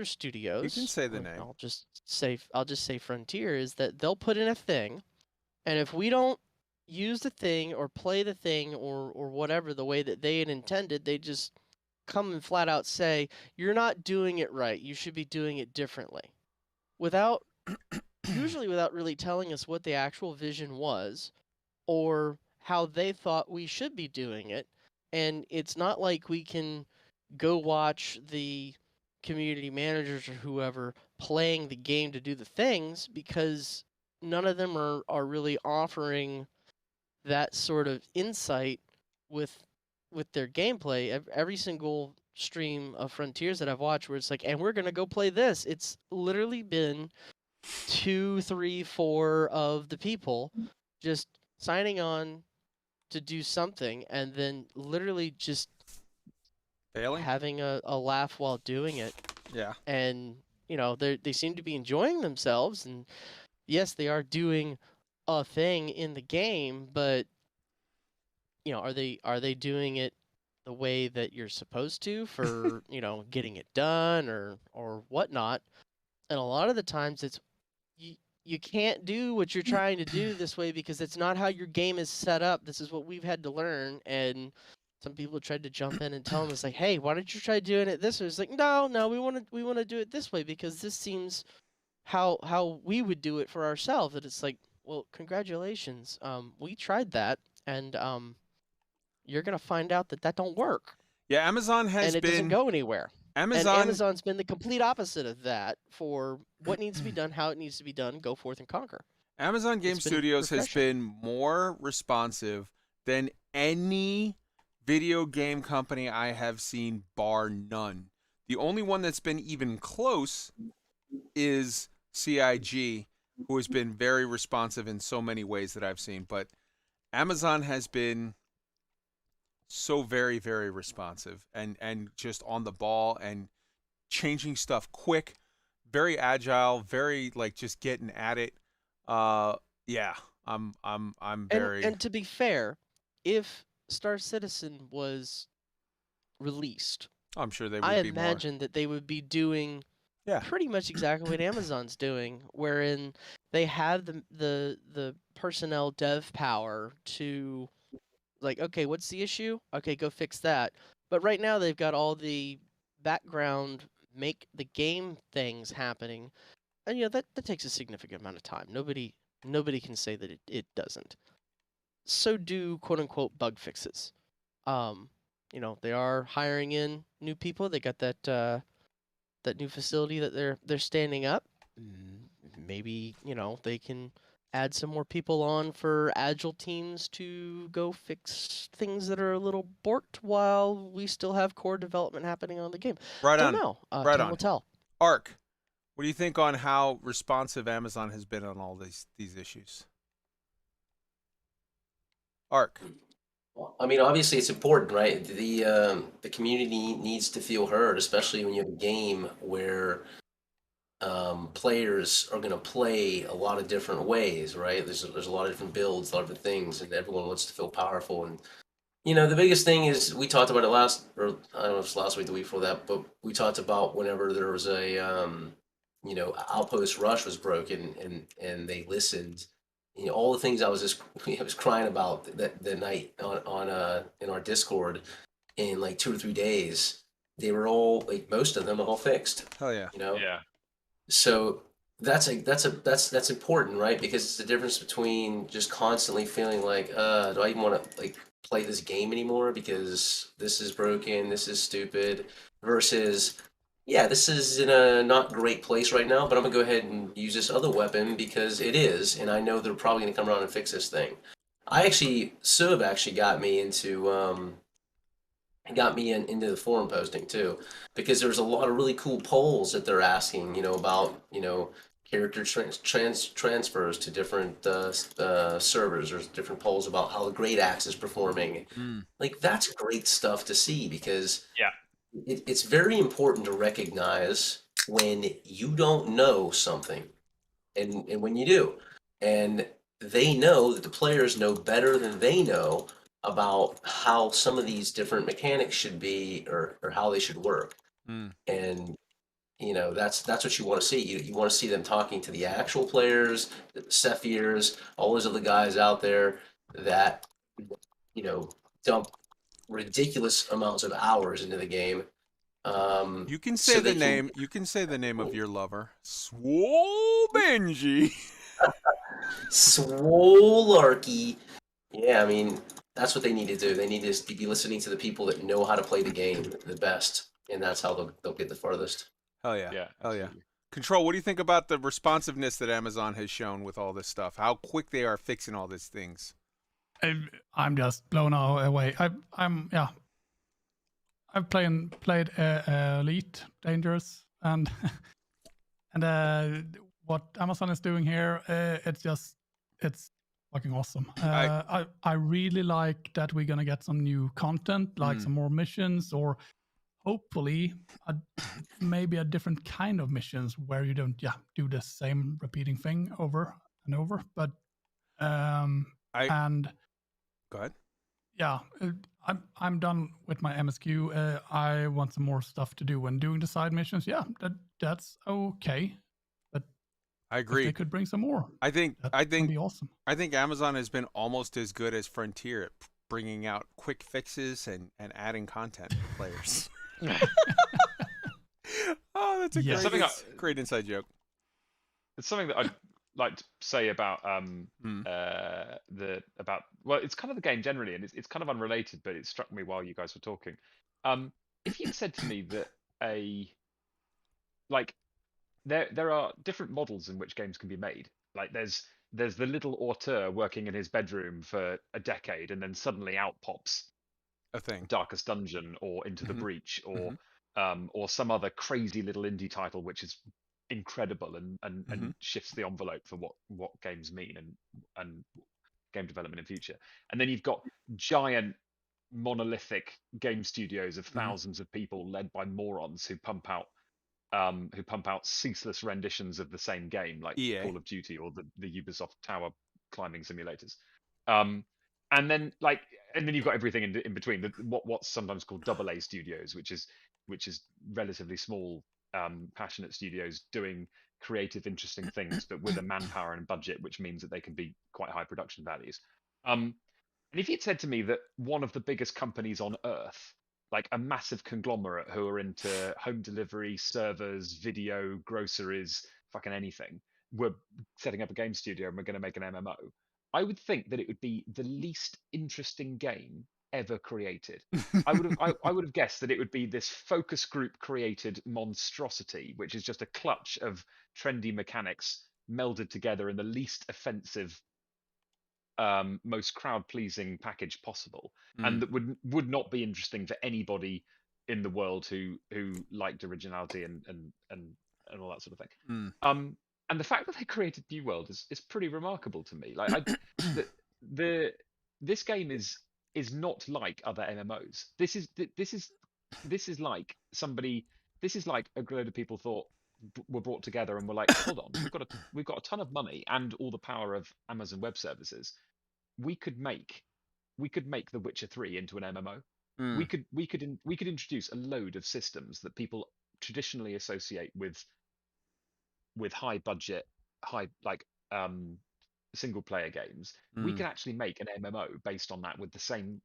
studios, You can say the name. I'll just say Frontier, is that they'll put in a thing, and if we don't use the thing or play the thing or whatever the way that they had intended, they just come and flat out say, you're not doing it right, you should be doing it differently, usually without really telling us what the actual vision was or how they thought we should be doing it. And it's not like we can go watch the community managers or whoever playing the game to do the things, because none of them are really offering that sort of insight with their gameplay. Every single stream of Frontiers that I've watched where it's like, and we're gonna go play this, it's literally been 2, 3, 4 of the people just signing on to do something and then literally just Failing? having a laugh while doing it. Yeah. And they seem to be enjoying themselves, and yes, they are doing a thing in the game, but are they doing it the way that you're supposed to for getting it done or whatnot? And a lot of the times it's you can't do what you're trying to do this way because it's not how your game is set up. This is what we've had to learn. And some people tried to jump in and tell them, it's like, hey, why don't you try doing it this way? It's like, no, we want to do it this way because this seems how we would do it for ourselves. And it's like, well, congratulations. We tried that, and you're gonna find out that don't work. Yeah, Amazon has and it been doesn't go anywhere. And Amazon Amazon's been the complete opposite of that for what needs to be done, how it needs to be done, go forth and conquer. Amazon Game It's been Studios has refreshing. been more responsive than any video game company I have seen, bar none. The only one that's been even close is CIG, who has been very responsive in so many ways that I've seen. But Amazon has been so very, very responsive and just on the ball and changing stuff quick, very agile, very like just getting at it. Yeah, I'm very. And to be fair, if Star Citizen was released, I'm sure they would I be imagine that they would be doing Yeah. pretty much exactly what Amazon's doing, wherein they have the personnel dev power to, like, okay, what's the issue? Okay, go fix that. But right now they've got all the background make the game things happening, and that takes a significant amount of time. Nobody can say that it doesn't. So do quote unquote bug fixes. They are hiring in new people. They got that new facility that they're standing up. Maybe they can add some more people on for agile teams to go fix things that are a little borked while we still have core development happening on the game. Right Don't on. know. Right Time on. will tell. Ark, what do you think on how responsive Amazon has been on all these issues? Ark. Well, I mean, obviously, it's important, right? The community needs to feel heard, especially when you have a game where players are going to play a lot of different ways, right? There's a lot of different builds, a lot of different things, and everyone wants to feel powerful. And the biggest thing is we talked about it I don't know if it's last week, the week before that, but we talked about whenever there was a Outpost Rush was broken and they listened. All the things I was crying about that night on in our Discord in like 2 or 3 days. they were all like most of them all fixed. Hell yeah. You know, Yeah. so that's important, right? Because it's the difference between just constantly feeling like, do I even want to like play this game anymore because this is broken, this is stupid, versus, yeah, this is in a not great place right now, but I'm gonna go ahead and use this other weapon because it is, and I know they're probably gonna come around and fix this thing. Sub actually got me into the forum posting too, because there's a lot of really cool polls that they're asking, about, character transfers to different servers. There's different polls about how the Great Axe is performing. Like, that's great stuff to see, because Yeah. it's very important to recognize when you don't know something, and when you do. And they know that the players know better than they know about how some of these different mechanics should be, or how they should work. And that's what you want to see. You want to see them talking to the actual players, the Sephirs, all those other guys out there that dump ridiculous amounts of hours into the game. You can so say they the can name. You can say the name of your lover, Swole Benji. Swolarchy. Yeah, I mean, that's what they need to do. They need to be listening to the people that know how to play the game the best, and that's how they'll get the farthest. Hell yeah. Yeah. Hell yeah. Absolutely. Control, what do you think about the responsiveness that Amazon has shown with all this stuff? How quick they are fixing all these things? I'm just blown away. I've played Elite Dangerous, and and what Amazon is doing here, it's fucking awesome. I really like that we're gonna get some new content, like some more missions, or hopefully maybe a different kind of missions where you don't do the same repeating thing over and over. But and go ahead. Yeah, I'm done with my MSQ. I want some more stuff to do when doing the side missions. Yeah, that's okay. But I if agree. they could bring some more. I think That'd be awesome. I think Amazon has been almost as good as Frontier at bringing out quick fixes and adding content for players. Oh, that's a great inside joke. It's something that I'd like to say about well, it's kind of the game generally, and it's kind of unrelated, but it struck me while you guys were talking. If you'd said to me that there are different models in which games can be made, like there's the little auteur working in his bedroom for a decade, and then suddenly out pops a thing, Darkest Dungeon or Into the Breach, or some other crazy little indie title which is incredible and shifts the envelope for what games mean and game development in future. And then you've got giant monolithic game studios of thousands of people led by morons who pump out ceaseless renditions of the same game, like EA. Call of Duty or the Ubisoft tower climbing simulators. And then you've got everything in between. What's sometimes called AA studios, which is relatively small, passionate studios doing creative, interesting things, but with a manpower and budget, which means that they can be quite high production values. And if you'd said to me that one of the biggest companies on earth, like a massive conglomerate who are into home delivery, servers, video, groceries, fucking anything, we're setting up a game studio and we're going to make an MMO, I would think that it would be the least interesting game ever created. I would have guessed that it would be this focus group created monstrosity, which is just a clutch of trendy mechanics melded together in the least offensive, most crowd pleasing package possible, and that would not be interesting for anybody in the world who liked originality and all that sort of thing. And the fact that they created New World is pretty remarkable to me. Like this game is not like other MMOs. This is like somebody. This is like a load of people thought were brought together and were like, hold on, we've got a ton of money and all the power of Amazon Web Services. We could make The Witcher 3 into an MMO. We could introduce a load of systems that people traditionally associate with high budget, single player games. We could actually make an MMO based on that with the same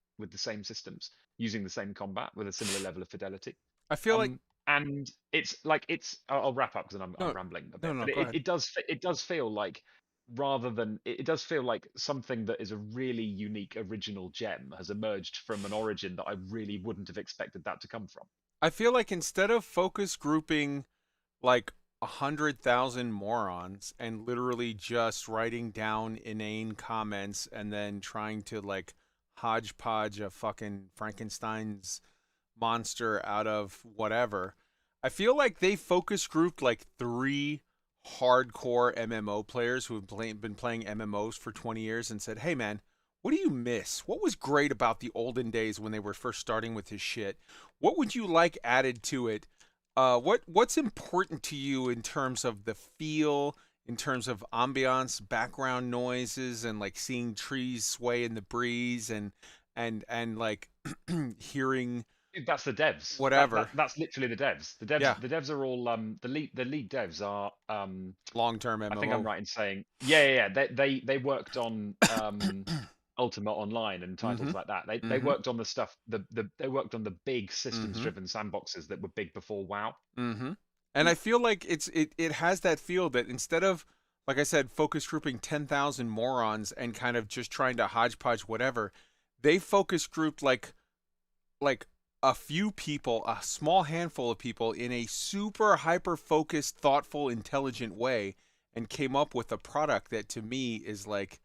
systems, using the same combat with a similar level of fidelity. I feel like and it's like I'll wrap up because I'm No, rambling a no, bit, no, but go ahead. it does feel like rather than it does feel like something that is a really unique original gem has emerged from an origin that I really wouldn't have expected that to come from. I feel like instead of focus grouping like 100,000 morons and literally just writing down inane comments and then trying to like hodgepodge a fucking Frankenstein's monster out of whatever, I feel like they focus grouped like 3 hardcore MMO players who have been playing MMOs for 20 years and said, "Hey man, what do you miss? What was great about the olden days when they were first starting with this shit? What would you like added to it? What's important to you in terms of the feel, in terms of ambiance, background noises, and like seeing trees sway in the breeze and like hearing That's the devs. whatever. That's literally the devs. The devs. Yeah. The devs are all the lead devs are Long-term MMO. I think I'm right in saying yeah. They worked on Ultima Online and titles like that. They worked on the stuff they worked on the big systems driven sandboxes that were big before WoW. And I feel like it has that feel that instead of, like I said, focus grouping 10,000 morons and kind of just trying to hodgepodge whatever, they focus grouped like a few people, a small handful of people in a super hyper focused, thoughtful, intelligent way and came up with a product that to me is like,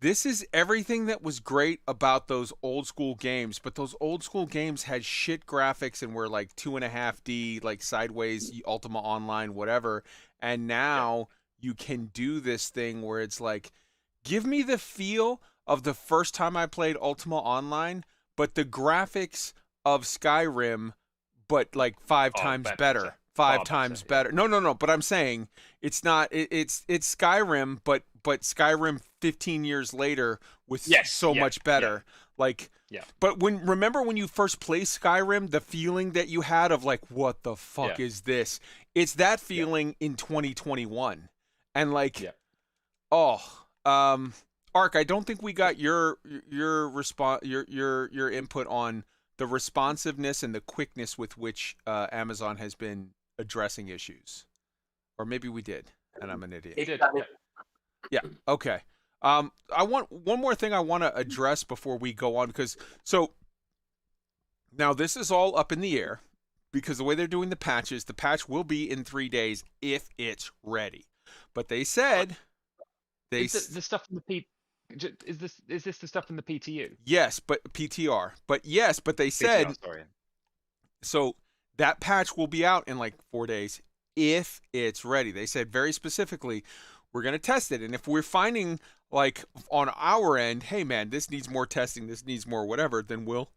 this is everything that was great about those old school games, but those old school games had shit graphics and were like 2.5D, like sideways, Ultima Online, whatever. And now you can do this thing where it's like, give me the feel of the first time I played Ultima Online, but the graphics of Skyrim, but like 5 times better. 5 times better. No. But I'm saying it's not. It's Skyrim, but Skyrim 15 years later with so much better. Like, But remember when you first played Skyrim, the feeling that you had of like, what the fuck is this? It's that feeling in 2021, and like, Ark, I don't think we got your response, your input on the responsiveness and the quickness with which Amazon has been addressing issues, or maybe we did, and I'm an idiot. He did. Yeah. Okay. I want one more thing I want to address before we go on, because so now this is all up in the air because the way they're doing the patch will be in 3 days if it's ready. But they said the stuff in the is this the stuff in the PTU? Yes, but PTR. But yes, but they said PTR, sorry. So that patch will be out in like 4 days if it's ready. They said very specifically, we're going to test it. And if we're finding like on our end, hey man, this needs more testing, this needs more whatever, then we'll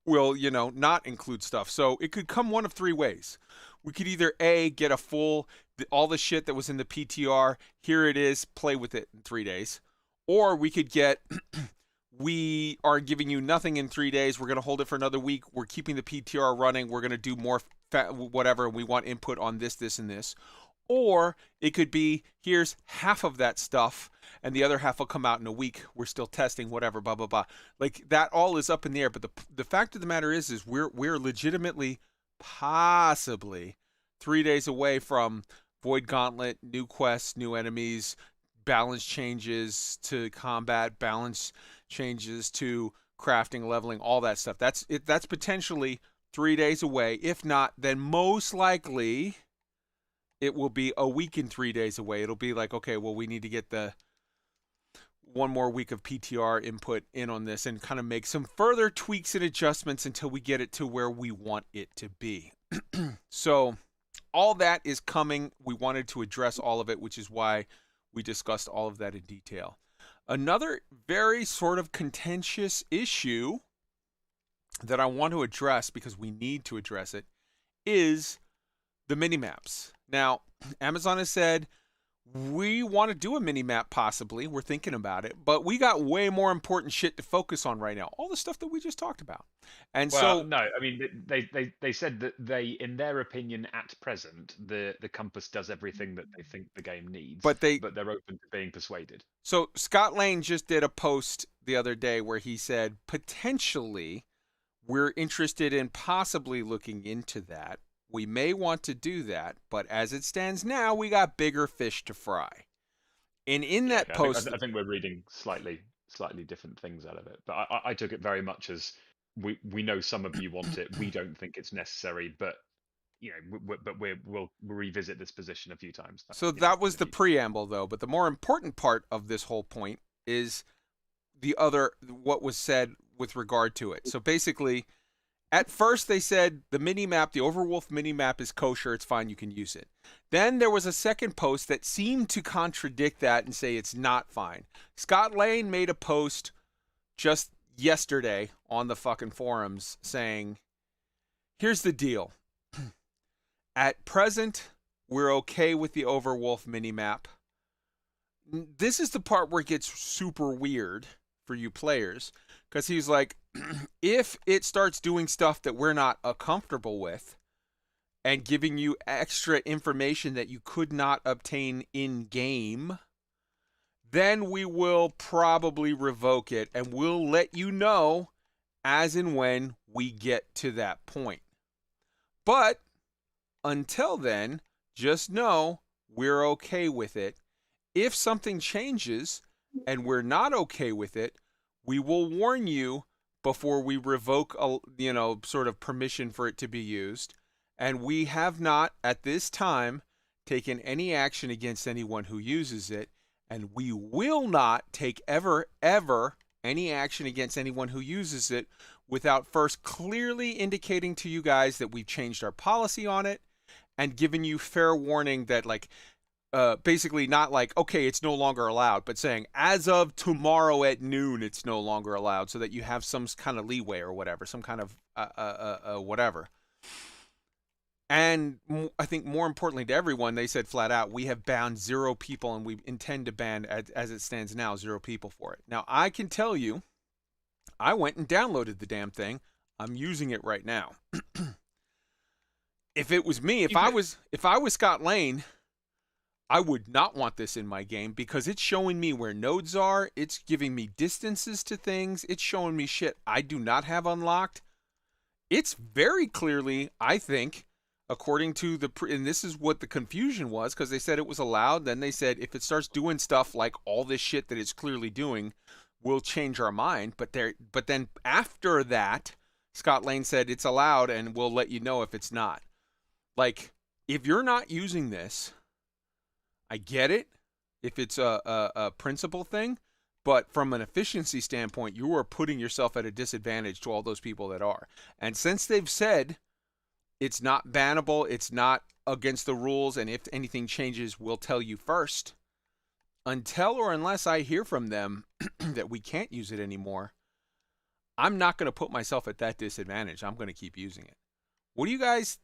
not include stuff. So it could come one of 3 ways. We could either A, get a full, all the shit that was in the PTR, here it is, play with it in 3 days. Or we could get, we are giving you nothing in 3 days. We're going to hold it for another week. We're keeping the PTR running. We're going to do more whatever. We want input on this, this, and this. Or it could be, here's half of that stuff, and the other half will come out in a week. We're still testing, whatever, blah, blah, blah. Like, that all is up in the air. But the fact of the matter is we're legitimately, possibly 3 days away from Void Gauntlet, new quests, new enemies, balance changes to combat, balance changes to crafting, leveling, all that stuff. That's potentially 3 days away. If not, then most likely it will be a week and 3 days away. It'll be like, okay, well, we need to get the 1 more week of PTR input in on this and kind of make some further tweaks and adjustments until we get it to where we want it to be. So all that is coming. We wanted to address all of it, which is why we discussed all of that in detail. Another very sort of contentious issue that I want to address, because we need to address it, is the mini-maps. Now, Amazon has said, we want to do a mini-map possibly. We're thinking about it. But we got way more important shit to focus on right now. All the stuff that we just talked about. And well, so... no, I mean, they said that they, in their opinion, at present, the Compass does everything that they think the game needs. But they're open to being persuaded. So Scott Lane just did a post the other day where he said, potentially, we're interested in possibly looking into that. We may want to do that, but as it stands now, we got bigger fish to fry. And in that Okay, post, I think we're reading slightly different things out of it. But I took it very much as we know some of you want it. We don't think it's necessary, but we'll revisit this position a few times. So that was the preamble, though. But the more important part of this whole point is what was said with regard to it. So basically, at first they said the mini-map, the Overwolf mini-map is kosher, it's fine, you can use it. Then there was a second post that seemed to contradict that and say it's not fine. Scott Lane made a post just yesterday on the fucking forums saying, here's the deal. At present, we're okay with the Overwolf mini-map. This is the part where it gets super weird for you players, because he's like, if it starts doing stuff that we're not comfortable with and giving you extra information that you could not obtain in-game, then we will probably revoke it, and we'll let you know as and when we get to that point. But until then, just know we're okay with it. If something changes and we're not okay with it, we will warn you before we revoke sort of permission for it to be used. And we have not at this time taken any action against anyone who uses it, and we will not take ever any action against anyone who uses it without first clearly indicating to you guys that we've changed our policy on it and given you fair warning that, like, basically not like, okay, it's no longer allowed, but saying as of tomorrow at noon, it's no longer allowed, so that you have some kind of leeway or whatever, some kind of whatever. And I think more importantly to everyone, they said flat out, we have banned 0 people, and we intend to ban, as it stands now, 0 people for it. Now, I can tell you, I went and downloaded the damn thing. I'm using it right now. If it was me, if I was Scott Lane, I would not want this in my game, because it's showing me where nodes are. It's giving me distances to things. It's showing me shit I do not have unlocked. It's very clearly, I think, according to and this is what the confusion was, because they said it was allowed. Then they said if it starts doing stuff like all this shit that it's clearly doing, we'll change our mind. But then after that, Scott Lane said it's allowed, and we'll let you know if it's not. Like, if you're not using this, I get it if it's a principle thing, but from an efficiency standpoint, you are putting yourself at a disadvantage to all those people that are. And since they've said it's not bannable, it's not against the rules, and if anything changes, we'll tell you first, until or unless I hear from them that we can't use it anymore, I'm not going to put myself at that disadvantage. I'm going to keep using it. What do you guys,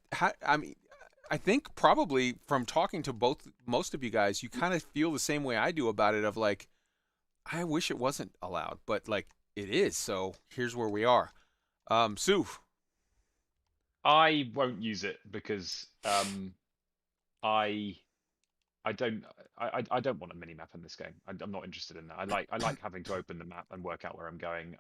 I think probably from talking to most of you guys, you kind of feel the same way I do about it, of like, I wish it wasn't allowed, but like it is. So here's where we are. Sue. I won't use it because I don't want a mini map in this game. I'm not interested in that. I like having to open the map and work out where I'm going.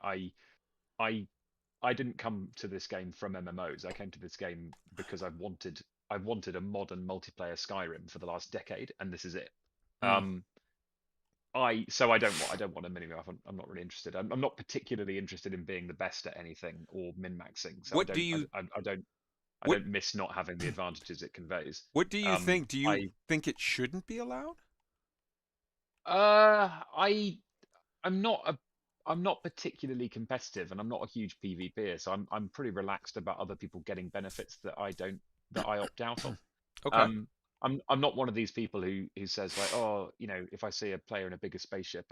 I didn't come to this game from MMOs. I came to this game because I wanted a modern multiplayer Skyrim for the last decade, and this is it. I don't want a mini map. I'm not really interested. I'm not particularly interested in being the best at anything or min maxing. So I don't miss not having the advantages it conveys. What do you think? Do you think it shouldn't be allowed? I'm not particularly competitive, and I'm not a huge PvPer, so I'm pretty relaxed about other people getting benefits that I opt out of. Okay. I'm not one of these people who says like, oh, if I see a player in a bigger spaceship,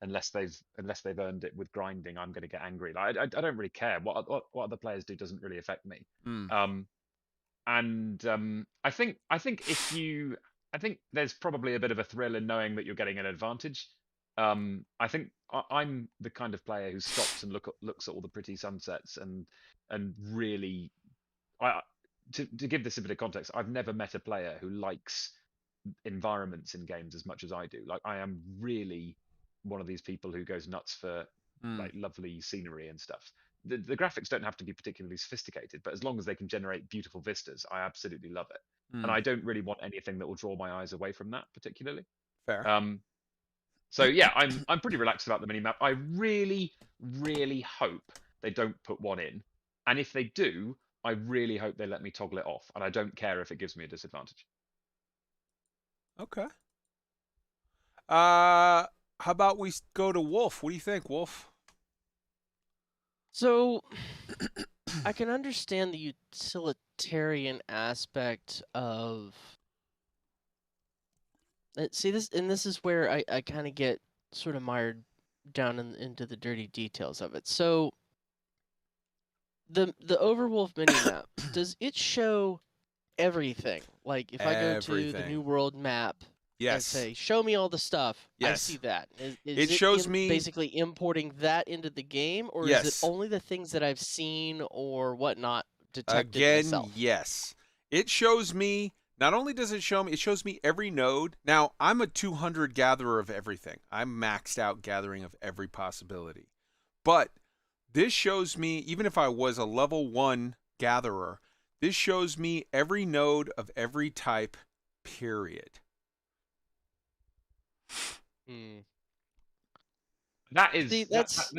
unless they've earned it with grinding, I'm going to get angry. Like, I don't really care what other players do. Doesn't really affect me. I think there's probably a bit of a thrill in knowing that you're getting an advantage. I think I'm the kind of player who stops and looks at all the pretty sunsets and really, to give this a bit of context, I've never met a player who likes environments in games as much as I do. Like, I am really one of these people who goes nuts for like lovely scenery and stuff. the graphics don't have to be particularly sophisticated, but as long as they can generate beautiful vistas, I absolutely love it. And I don't really want anything that will draw my eyes away from that particularly. Fair. So yeah, I'm pretty relaxed about the minimap. I really, really hope they don't put one in, and if they do, I really hope they let me toggle it off, and I don't care if it gives me a disadvantage. Okay. How about we go to Wolf? What do you think, Wolf? So, I can understand the utilitarian aspect of. See this, and this is where I kind of get sort of mired down into the dirty details of it. So, the Overwolf minimap, does it show everything? Like if I go to the Everything. New World map and Yes. say, "Show me all the stuff," I Yes. see that. Is It shows me- basically importing that into the game, or is Yes. it only the things that I've seen or whatnot detected Again, myself? yes. It shows me, not only does it show me, it shows me every node. Now, I'm a 200 gatherer of everything. I'm maxed out gathering of every possibility. But this shows me, even if I was a level 1 gatherer, this shows me every node of every type, period. Hmm. That is See, that's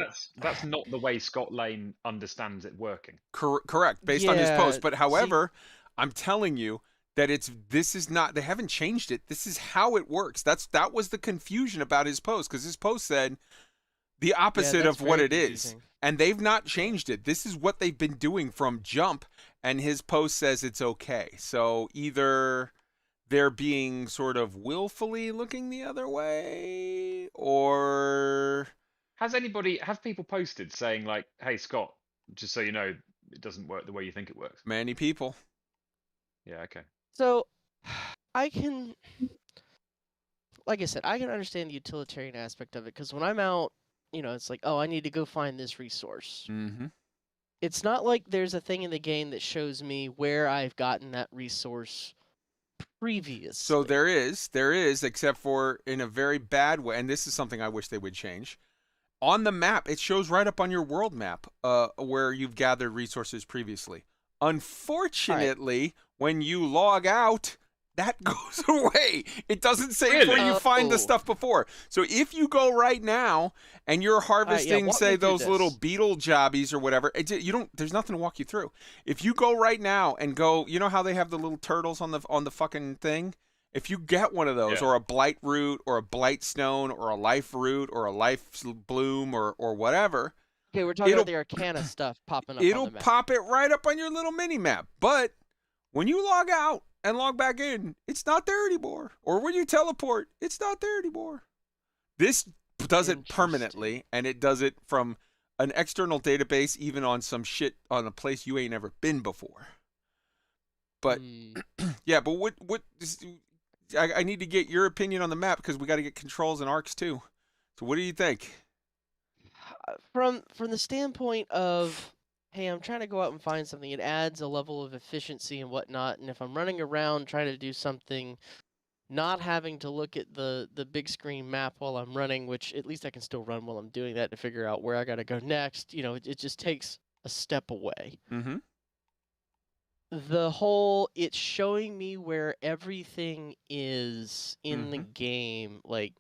not the way Scott Lane understands it working. Correct, based on his Yeah, post. But see- however, I'm telling you that this is not, they haven't changed it. This is how it works. That was the confusion about his post, because his post said the opposite that's of what very it is. confusing. And they've not changed it. This is what they've been doing from jump, and his post says it's okay. So either they're being sort of willfully looking the other way, or Have people posted saying like, "Hey Scott, just so you know, it doesn't work the way you think it works"? many people. Yeah, okay. So, I can, like I said, I can understand the utilitarian aspect of it, because when I'm out, it's like, oh, I need to go find this resource. Mm-hmm. It's not like there's a thing in the game that shows me where I've gotten that resource previously. So there is, except for in a very bad way, and this is something I wish they would change. On the map, it shows right up on your world map where you've gathered resources previously. Unfortunately, when you log out, that goes away. It doesn't say Really? where you find the Oh. stuff before. So if you go right now and you're harvesting, walk me say, through those little this. beetle jobbies or whatever, you don't. There's nothing to walk you through. If you go right now and go, you know how they have the little turtles on the fucking thing? If you get one of those, Yeah. or a blight root, or a blight stone, or a life root, or a life bloom, or whatever, Okay, we're talking it'll- about the Arcana stuff popping up it'll on the map. pop it right up on your little mini map. But when you log out and log back in, it's not there anymore. Or when you teleport, it's not there anymore. This does it permanently, and it does it from an external database, even on some shit on a place you ain't never been before. But Hmm. yeah, but I need to get your opinion on the map, because we got to get controls and arcs too. So what do you think? From the standpoint of, hey, I'm trying to go out and find something, it adds a level of efficiency and whatnot. And if I'm running around trying to do something, not having to look at the big screen map while I'm running, which at least I can still run while I'm doing that to figure out where I got to go next. It just takes a step away. Mm-hmm. The whole, it's showing me where everything is in the Mm-hmm. game, like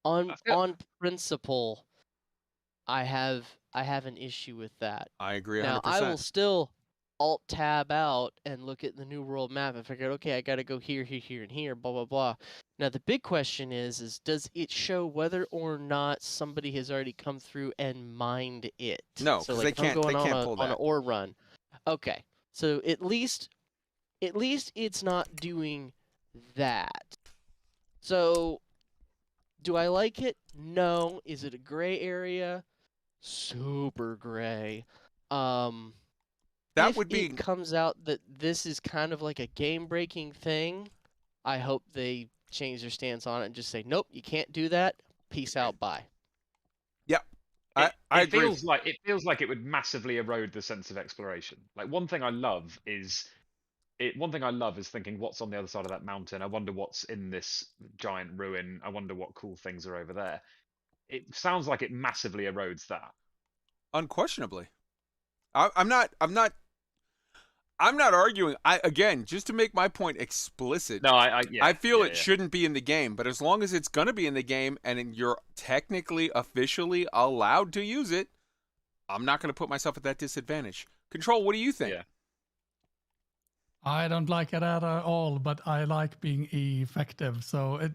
on I feel- on principle, I have an issue with that. I agree 100%. Now I will still alt tab out and look at the new world map and figure out, okay, I got to go here, here, here, and here, blah blah blah. Now the big question is does it show whether or not somebody has already come through and mined it? No, so 'cause like they if I'm can't- they going can't on pull an that. ore run. Okay, so at least it's not doing that. So do I like it? No. Is it a gray area? Super gray. That If would be it comes out that this is kind of like a game-breaking thing, I hope they change their stance on it and just say, nope, you can't do that. Peace out, bye. I it agree. feels like it would massively erode the sense of exploration. Like one thing I love is thinking, what's on the other side of that mountain? I wonder what's in this giant ruin. I wonder what cool things are over there. it sounds like it massively erodes that. Unquestionably. I'm not arguing. Again, just to make my point explicit. No, I feel it yeah. shouldn't be in the game, but as long as it's going to be in the game and you're technically officially allowed to use it, I'm not going to put myself at that disadvantage. Control, what do you think? Yeah. I don't like it at all, but I like being effective. So it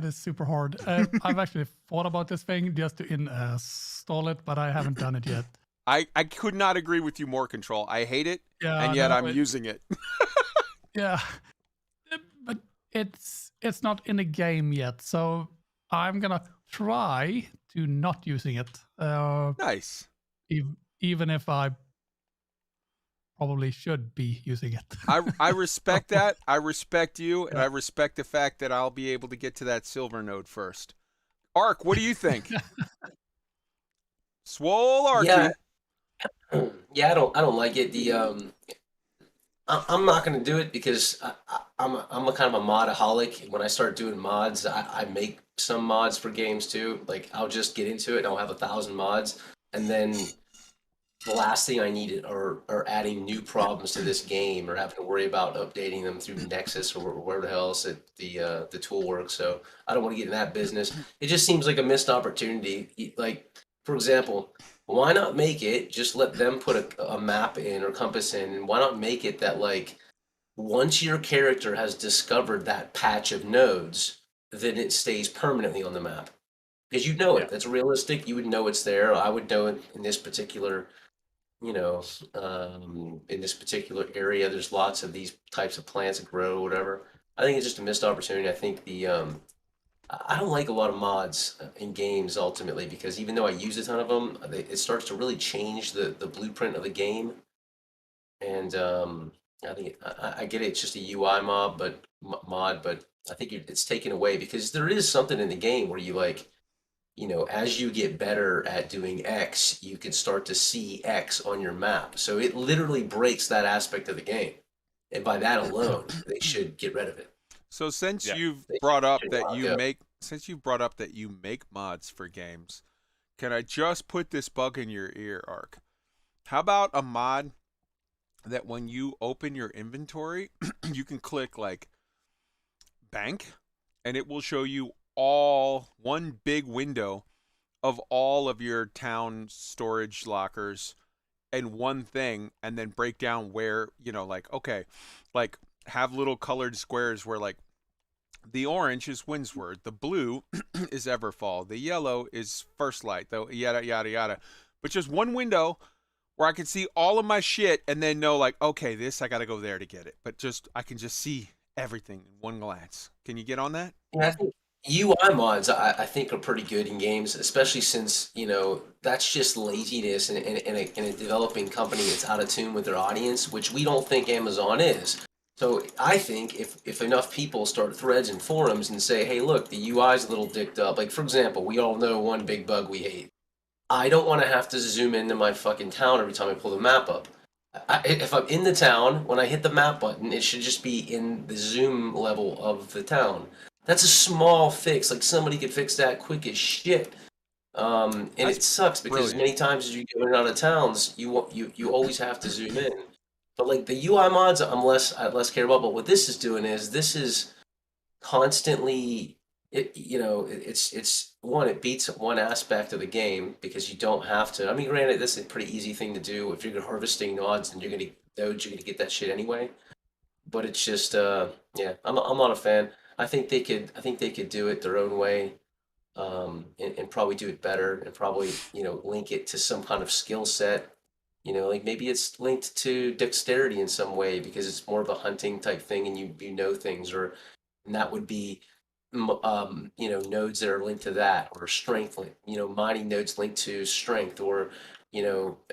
is super hard. I've actually thought about this thing just to install it, but I haven't done it yet. I could not agree with you more, Control. I hate it, Yeah, and yet no, I'm using it. Yeah, but it's not in the game yet, so I'm gonna try to not using it. Nice. Even if I probably should be using it. I respect that. I respect you, and I respect the fact that I'll be able to get to that silver node first. Ark, what do you think? Swole Ark. Yeah, yeah, I don't like it. I'm not gonna do it because I'm a kind of a modaholic. When I start doing mods, I make some mods for games too. Like I'll just get into it and I'll have 1,000 mods, and then the last thing I need are adding new problems to this game or having to worry about updating them through Nexus or where the hell else the tool works. So I don't want to get in that business. It just seems like a missed opportunity. Like, for example, why not make it, just let them put a map in or compass in, and why not make it that, like, once your character has discovered that patch of nodes, then it stays permanently on the map. Because you know it. That's realistic. You would know it's there. I would know it in this particular, in this particular area. There's lots of these types of plants that grow, whatever. I think it's just a missed opportunity. I think I don't like a lot of mods in games ultimately because even though I use a ton of them, it starts to really change the blueprint of the game. And I think I get it. It's just a UI mod, but I think it's taken away because there is something in the game where you like, as you get better at doing X, you can start to see X on your map. So it literally breaks that aspect of the game. And by that alone, they should get rid of it. So since you've They brought up should that lock you up. make mods for games, can I just put this bug in your ear, Ark? How about a mod that when you open your inventory, you can click like bank, and it will show you all one big window of all of your town storage lockers and one thing, and then break down where, like, okay, like have little colored squares where like the orange is Windsward, the blue is Everfall, the yellow is First Light, though, yada yada yada. But just one window where I can see all of my shit and then know like, okay, this I gotta go there to get it. But I can just see everything in one glance. Can you get on that? Yeah, I think UI mods I think are pretty good in games, especially since, that's just laziness in a developing company that's out of tune with their audience, which we don't think Amazon is. So I think if enough people start threads and forums and say, hey, look, the UI's a little dicked up. Like, for example, we all know one big bug we hate. I don't want to have to zoom into my fucking town every time I pull the map up. If I'm in the town, when I hit the map button, it should just be in the zoom level of the town. That's a small fix. Like, somebody could fix that quick as shit. And it sucks because many times as you go in and out of towns, you always have to zoom in. But like the UI mods, I less care about. But what this is doing is this is constantly, it's one, it beats one aspect of the game because you don't have to. I mean, granted, this is a pretty easy thing to do. If you're harvesting nodes and you're gonna get that shit anyway. But it's just, yeah, I'm not a fan. I think they could do it their own way, and probably do it better, and probably link it to some kind of skill set. Like maybe it's linked to dexterity in some way because it's more of a hunting type thing, and you know things, and that would be nodes that are linked to that, or strength, mining nodes linked to strength, or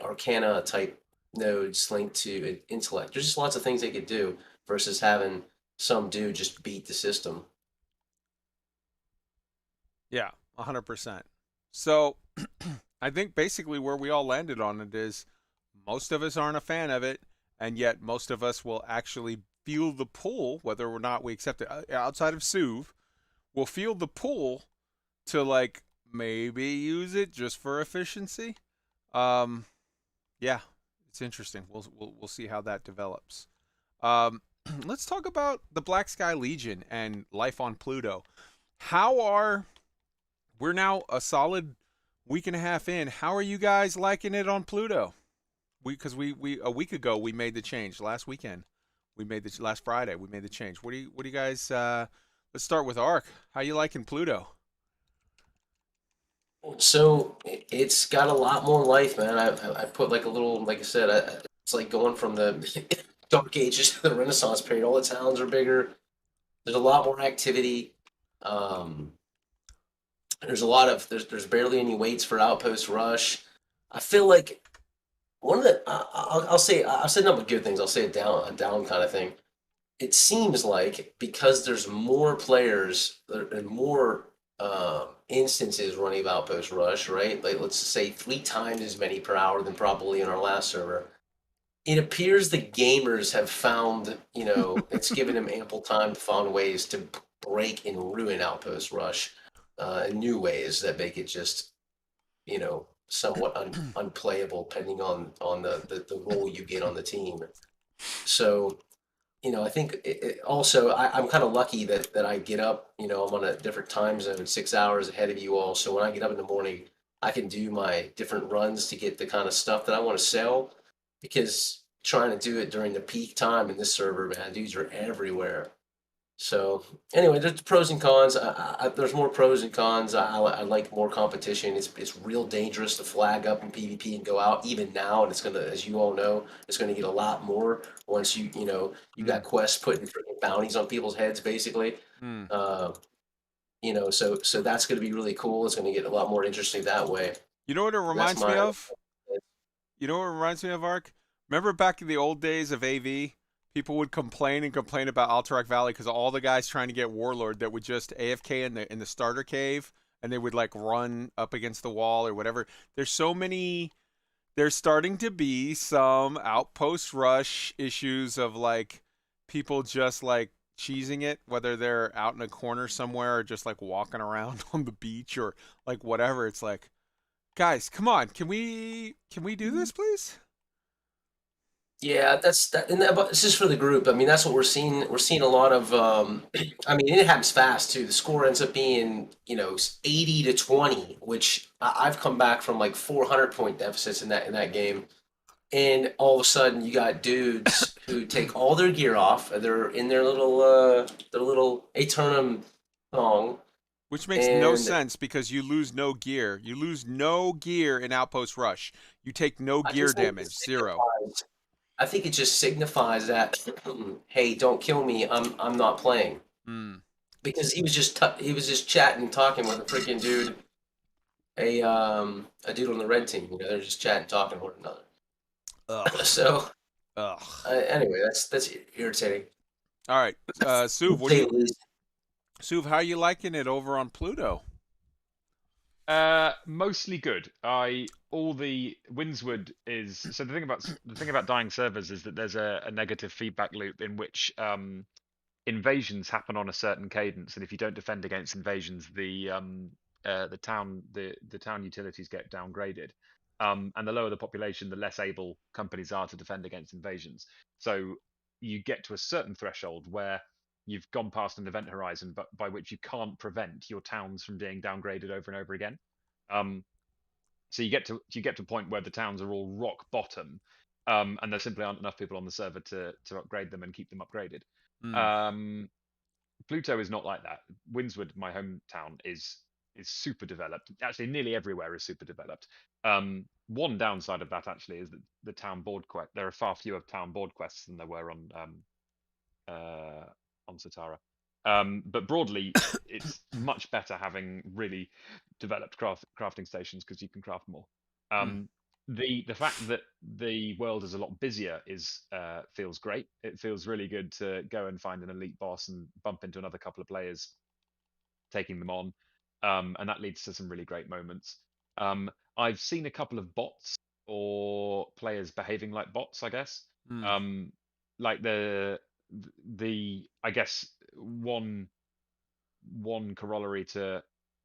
arcana type nodes linked to intellect. There's just lots of things they could do versus having some dude just beat the system. Yeah, 100%. So I think basically where we all landed on it is most of us aren't a fan of it, and yet most of us will actually feel the pull, whether or not we accept it outside of SUV, will feel the pull to like maybe use it just for efficiency. Um, yeah, it's interesting. We'll see how that develops. Um, let's talk about the Black Sky Legion and life on Pluto. How are we're now a solid week and a half in? How are you guys liking it on Pluto? Because we a week ago we made the change. Last weekend we made the last Friday we made the change. What do you guys? Let's start with Ark. How you liking Pluto? So it's got a lot more life, man. I put like a little, like I said, it's like going from the Dark Ages to the Renaissance period. All the towns are bigger. There's a lot more activity. Um, there's a lot of there's barely any waits for Outpost Rush. I feel like one of the I'll say not good things. I'll say a down kind of thing. It seems like because there's more players and more instances running of Outpost Rush, right? Like let's say 3 times as many per hour than probably in our last server. It appears the gamers have found, it's given them ample time to find ways to break and ruin Outpost Rush in new ways that make it just, somewhat unplayable depending on the role you get on the team. So I think also I'm kind of lucky that I get up, I'm on a different time zone, 6 hours ahead of you all. So when I get up in the morning, I can do my different runs to get the kind of stuff that I want to sell because trying to do it during the peak time in this server, man, dudes are everywhere. So anyway, there's pros and cons. There's more pros and cons. I like more competition. It's real dangerous to flag up in PvP and go out even now, and it's gonna, as you all know, it's gonna get a lot more once you got quests putting freaking bounties on people's heads, basically. Mm. So that's gonna be really cool. It's gonna get a lot more interesting that way. You know what it That's reminds me my of? You know what it reminds me of, Ark? Remember back in the old days of AV, people would complain and complain about Alterac Valley because all the guys trying to get Warlord that would just AFK in the starter cave and they would like run up against the wall or whatever. There's so many. There's starting to be some Outpost Rush issues of like people just like cheesing it, whether they're out in a corner somewhere or just like walking around on the beach or like whatever. It's like, guys, come on, can we do this, please? Yeah, that's that, and that, but it's just for the group. I mean, that's what we're seeing. We're seeing a lot of. I mean, it happens fast too. The score ends up being 80-20, which I've come back from like 400-point deficits in that game, and all of a sudden you got dudes who take all their gear off. They're in their little Aeternum thong, Which makes no and sense because you lose no gear. You lose no gear in Outpost Rush. You take no I gear just think it damage, zero. signifies. I think it just signifies that, hey, don't kill me. I'm not playing. Mm. Because he was just chatting, talking with a freaking dude, a dude on the red team. They're just chatting, talking with one another. Ugh. So Ugh. anyway, that's irritating. All right, Suv, To say the least. Suv, how you liking it over on Pluto? Mostly good. All the Windswood is so the thing about dying servers is that there's a negative feedback loop in which invasions happen on a certain cadence, and if you don't defend against invasions, the town utilities get downgraded. And the lower the population, the less able companies are to defend against invasions. So you get to a certain threshold where you've gone past an event horizon, but by which you can't prevent your towns from being downgraded over and over again. So you get to a point where the towns are all rock bottom, and there simply aren't enough people on the server to upgrade them and keep them upgraded. Mm. Pluto is not like that. Windswood, my hometown, is super developed. Actually, nearly everywhere is super developed. One downside of that actually is that the town board quest. There are far fewer town board quests than there were on Satara. But broadly, it's much better having really developed crafting stations because you can craft more. The fact that the world is a lot busier feels great. It feels really good to go and find an elite boss and bump into another couple of players, taking them on, and that leads to some really great moments. I've seen a couple of bots or players behaving like bots, I guess. Mm. Like I guess one corollary to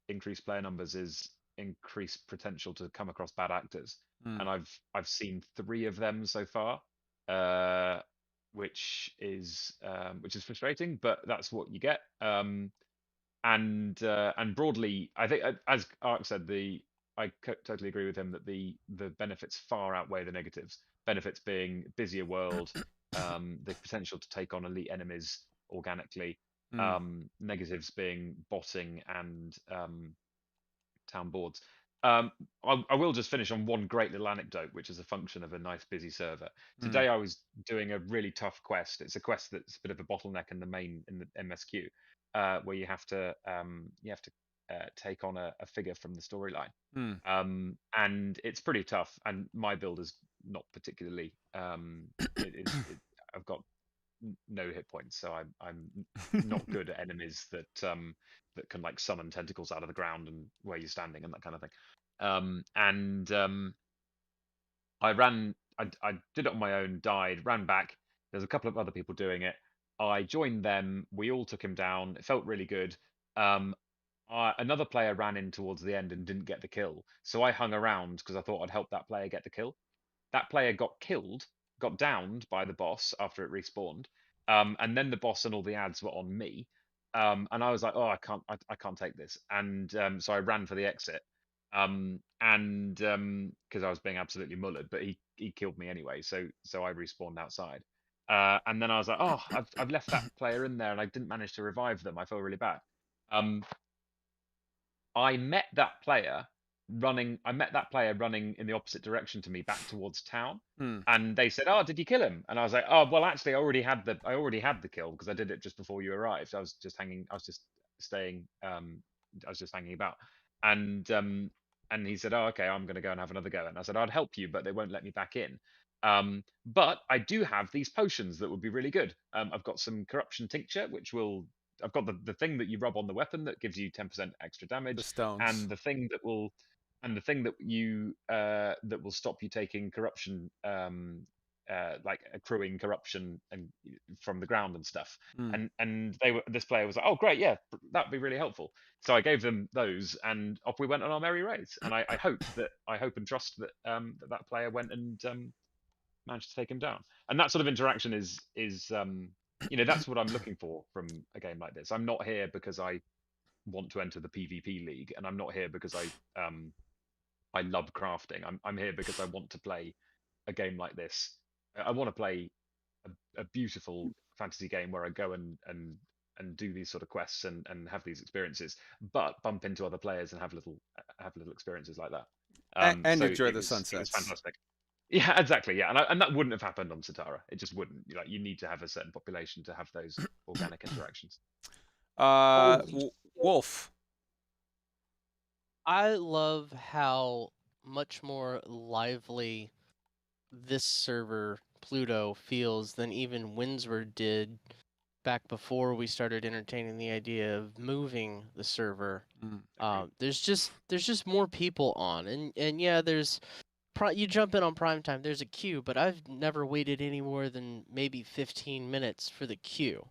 increased player numbers is increased potential to come across bad actors, Mm. and I've seen 3 of them so far, which is frustrating, but that's what you get. And broadly, I think, as Ark said, totally agree with him that the benefits far outweigh the negatives. Benefits being busier world, the potential to take on elite enemies organically. Negatives being botting and town boards. I will just finish on one great little anecdote, which is a function of a nice busy server. Today I was doing a really tough quest. It's a quest that's a bit of a bottleneck in the MSQ, where you have to take on a figure from the storyline. And it's pretty tough. And my build is not particularly. I've got no hit points, so I'm not good at enemies that can like summon tentacles out of the ground and where you're standing and that kind of thing. I did it on my own, died, ran back. There's a couple of other people doing it. I joined them. We all took him down. It felt really good. Another player ran in towards the end and didn't get the kill, so I hung around because I thought I'd help that player get the kill. That player got killed, got downed by the boss after it respawned, and then the boss and all the ads were on me, and I was like, oh, I can't take this, and so I ran for the exit, and because I was being absolutely mullered, but he killed me anyway, so I respawned outside, and then I was like, oh, I've left that player in there and I didn't manage to revive them. I feel really bad. I met that player running in the opposite direction to me, back towards town, and they said, oh, did you kill him? And I was like, oh, well, actually I already had the kill because I did it just before you arrived. I was just hanging about, and he said, oh, okay, I'm going to go and have another go. And I said, I'd help you, but they won't let me back in. But I do have these potions that would be really good. I've got some corruption tincture, I've got the thing that you rub on the weapon that gives you 10% extra damage, The stones. and the thing that will stop you taking corruption, like accruing corruption and from the ground and stuff. And this player was like, oh great, yeah, that'd be really helpful. So I gave them those, and off we went on our merry ways. And I hope and trust that that player went and managed to take him down. And that sort of interaction is that's what I'm looking for from a game like this. I'm not here because I want to enter the PvP league, and I'm not here because I love crafting. I'm here because I want to play a game like this. I want to play a beautiful fantasy game where I go and do these sort of quests and have these experiences, but bump into other players and have little experiences like that. And so enjoy the It was sunsets. fantastic. Yeah, exactly. Yeah, and that wouldn't have happened on Satara. It just wouldn't. You need to have a certain population to have those organic interactions. Wolf. I love how much more lively this server, Pluto, feels than even Windsor did back before we started entertaining the idea of moving the server. There's just more people on, and yeah, you jump in on prime time, there's a queue, but I've never waited any more than maybe 15 minutes for the queue.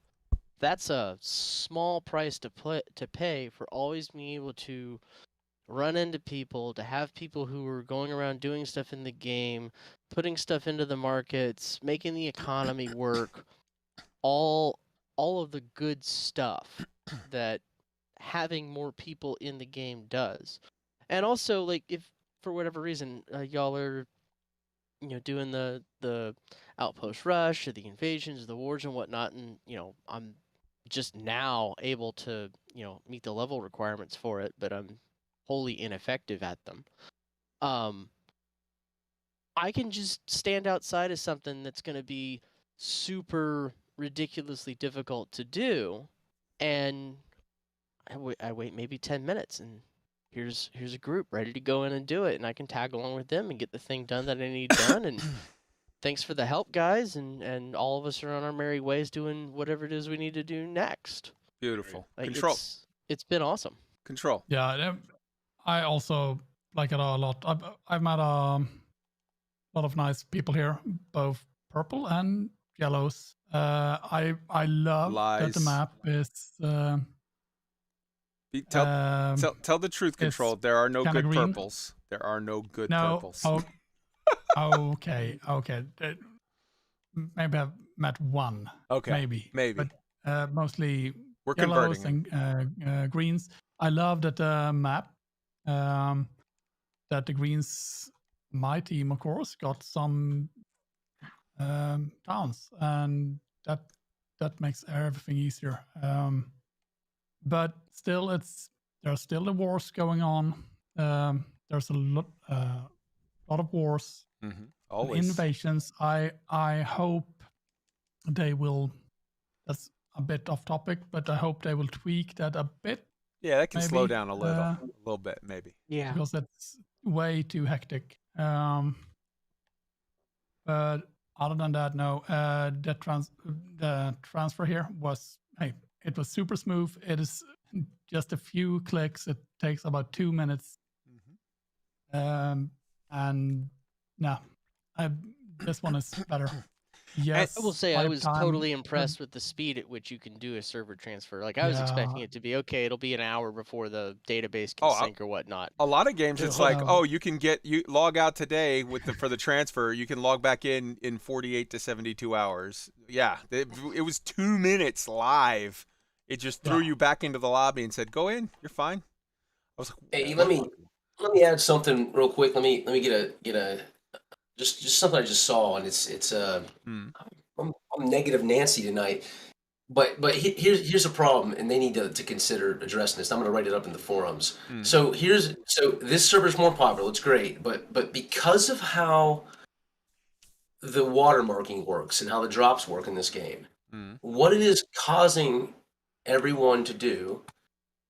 That's a small price to pay for always being able to run into people, to have people who are going around doing stuff in the game, putting stuff into the markets, making the economy work, all of the good stuff that having more people in the game does. And also, like, if for whatever reason y'all are doing the outpost rush or the invasions or the wars and whatnot, and I'm just now able to meet the level requirements for it, but I'm wholly ineffective at them. I can just stand outside of something that's going to be super ridiculously difficult to do, and I wait maybe 10 minutes, and here's a group ready to go in and do it, and I can tag along with them and get the thing done that I need done. And thanks for the help, guys, and all of us are on our merry ways doing whatever it is we need to do next. Beautiful. Like, Control. It's been awesome. Control. Yeah, I also like it a lot. I've met a lot of nice people here, both purple and yellows. I love that the map is Tell the truth, Control. There are no kinda good green. purples. There are no good No. purples. Okay. Maybe I've met one. Okay. Maybe. Maybe. But mostly We're yellows converting and greens. I love that map. That the greens, my team, of course, got some towns, and that makes everything easier. But still, there's still the wars going on. There's a lot of wars, and Always. invasions. I hope they will. That's a bit off topic, but I hope they will tweak that a bit. Yeah, that can slow maybe, down a little bit, maybe. Yeah. because that's way too hectic. But other than that, no. The transfer here was, hey, it was super smooth. It is just a few clicks. It takes about 2 minutes. And no, this one is better. Yes, I will say I live was time, totally impressed with the speed at which you can do a server transfer. Like I was expecting it to be okay. It'll be an hour before the database can sync or whatnot. A lot of games, it's like, you can you log out today for the transfer. You can log back in 48 to 72 hours. Yeah, it was 2 minutes live. It just threw you back into the lobby and said, "Go in, you're fine." I was like, Hey, let me add something real quick. Let me get a just something I just saw, and it's I'm negative Nancy tonight. But here's a problem, and they need to consider addressing this. I'm going to write it up in the forums. So this server's more popular. It's great, but because of how the watermarking works and how the drops work in this game, what it is causing everyone to do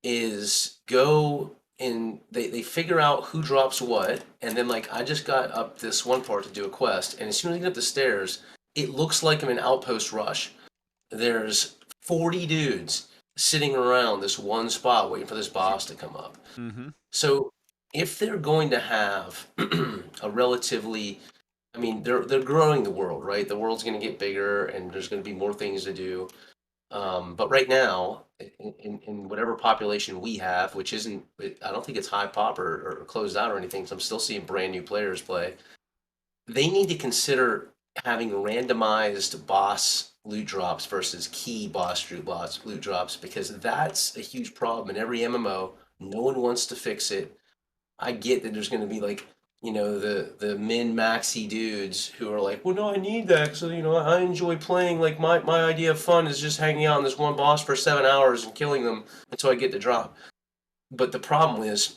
is go and they figure out who drops what, and then like I just got up this one part to do a quest, and as soon as I get up the stairs, it looks like I'm in Outpost Rush. There's 40 dudes sitting around this one spot waiting for this boss to come up. So if they're going to have a relatively, I mean, they're growing the world, right? The world's going to get bigger, and there's going to be more things to do. But right now, in whatever population we have, which isn't, I don't think it's high pop or closed out or anything, so I'm still seeing brand new players play. They need to consider having randomized boss loot drops versus key boss loot drops, because that's a huge problem in every MMO. No one wants to fix it. I get that there's going to be like, the min-maxy dudes who are like, well, no, I need that because, I enjoy playing. Like, my idea of fun is just hanging out on this one boss for 7 hours and killing them until I get the drop. But the problem is,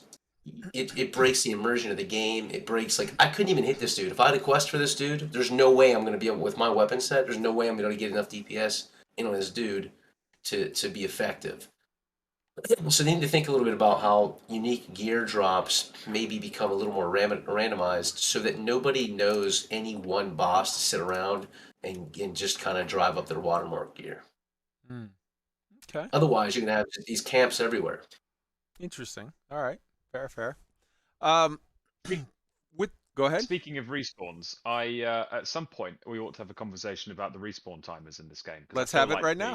it breaks the immersion of the game. It breaks, like, I couldn't even hit this dude. If I had a quest for this dude, there's no way I'm going to be able, with my weapon set, there's no way I'm going to get enough DPS in on this dude to be effective. So they need to think a little bit about how unique gear drops maybe become a little more randomized, so that nobody knows any one boss to sit around and just kind of drive up their watermark gear. Okay. Otherwise, you're going to have these camps everywhere. Interesting. All right. Fair. Go ahead. Speaking of respawns, at some point we ought to have a conversation about the respawn timers in this game. Let's have it right now.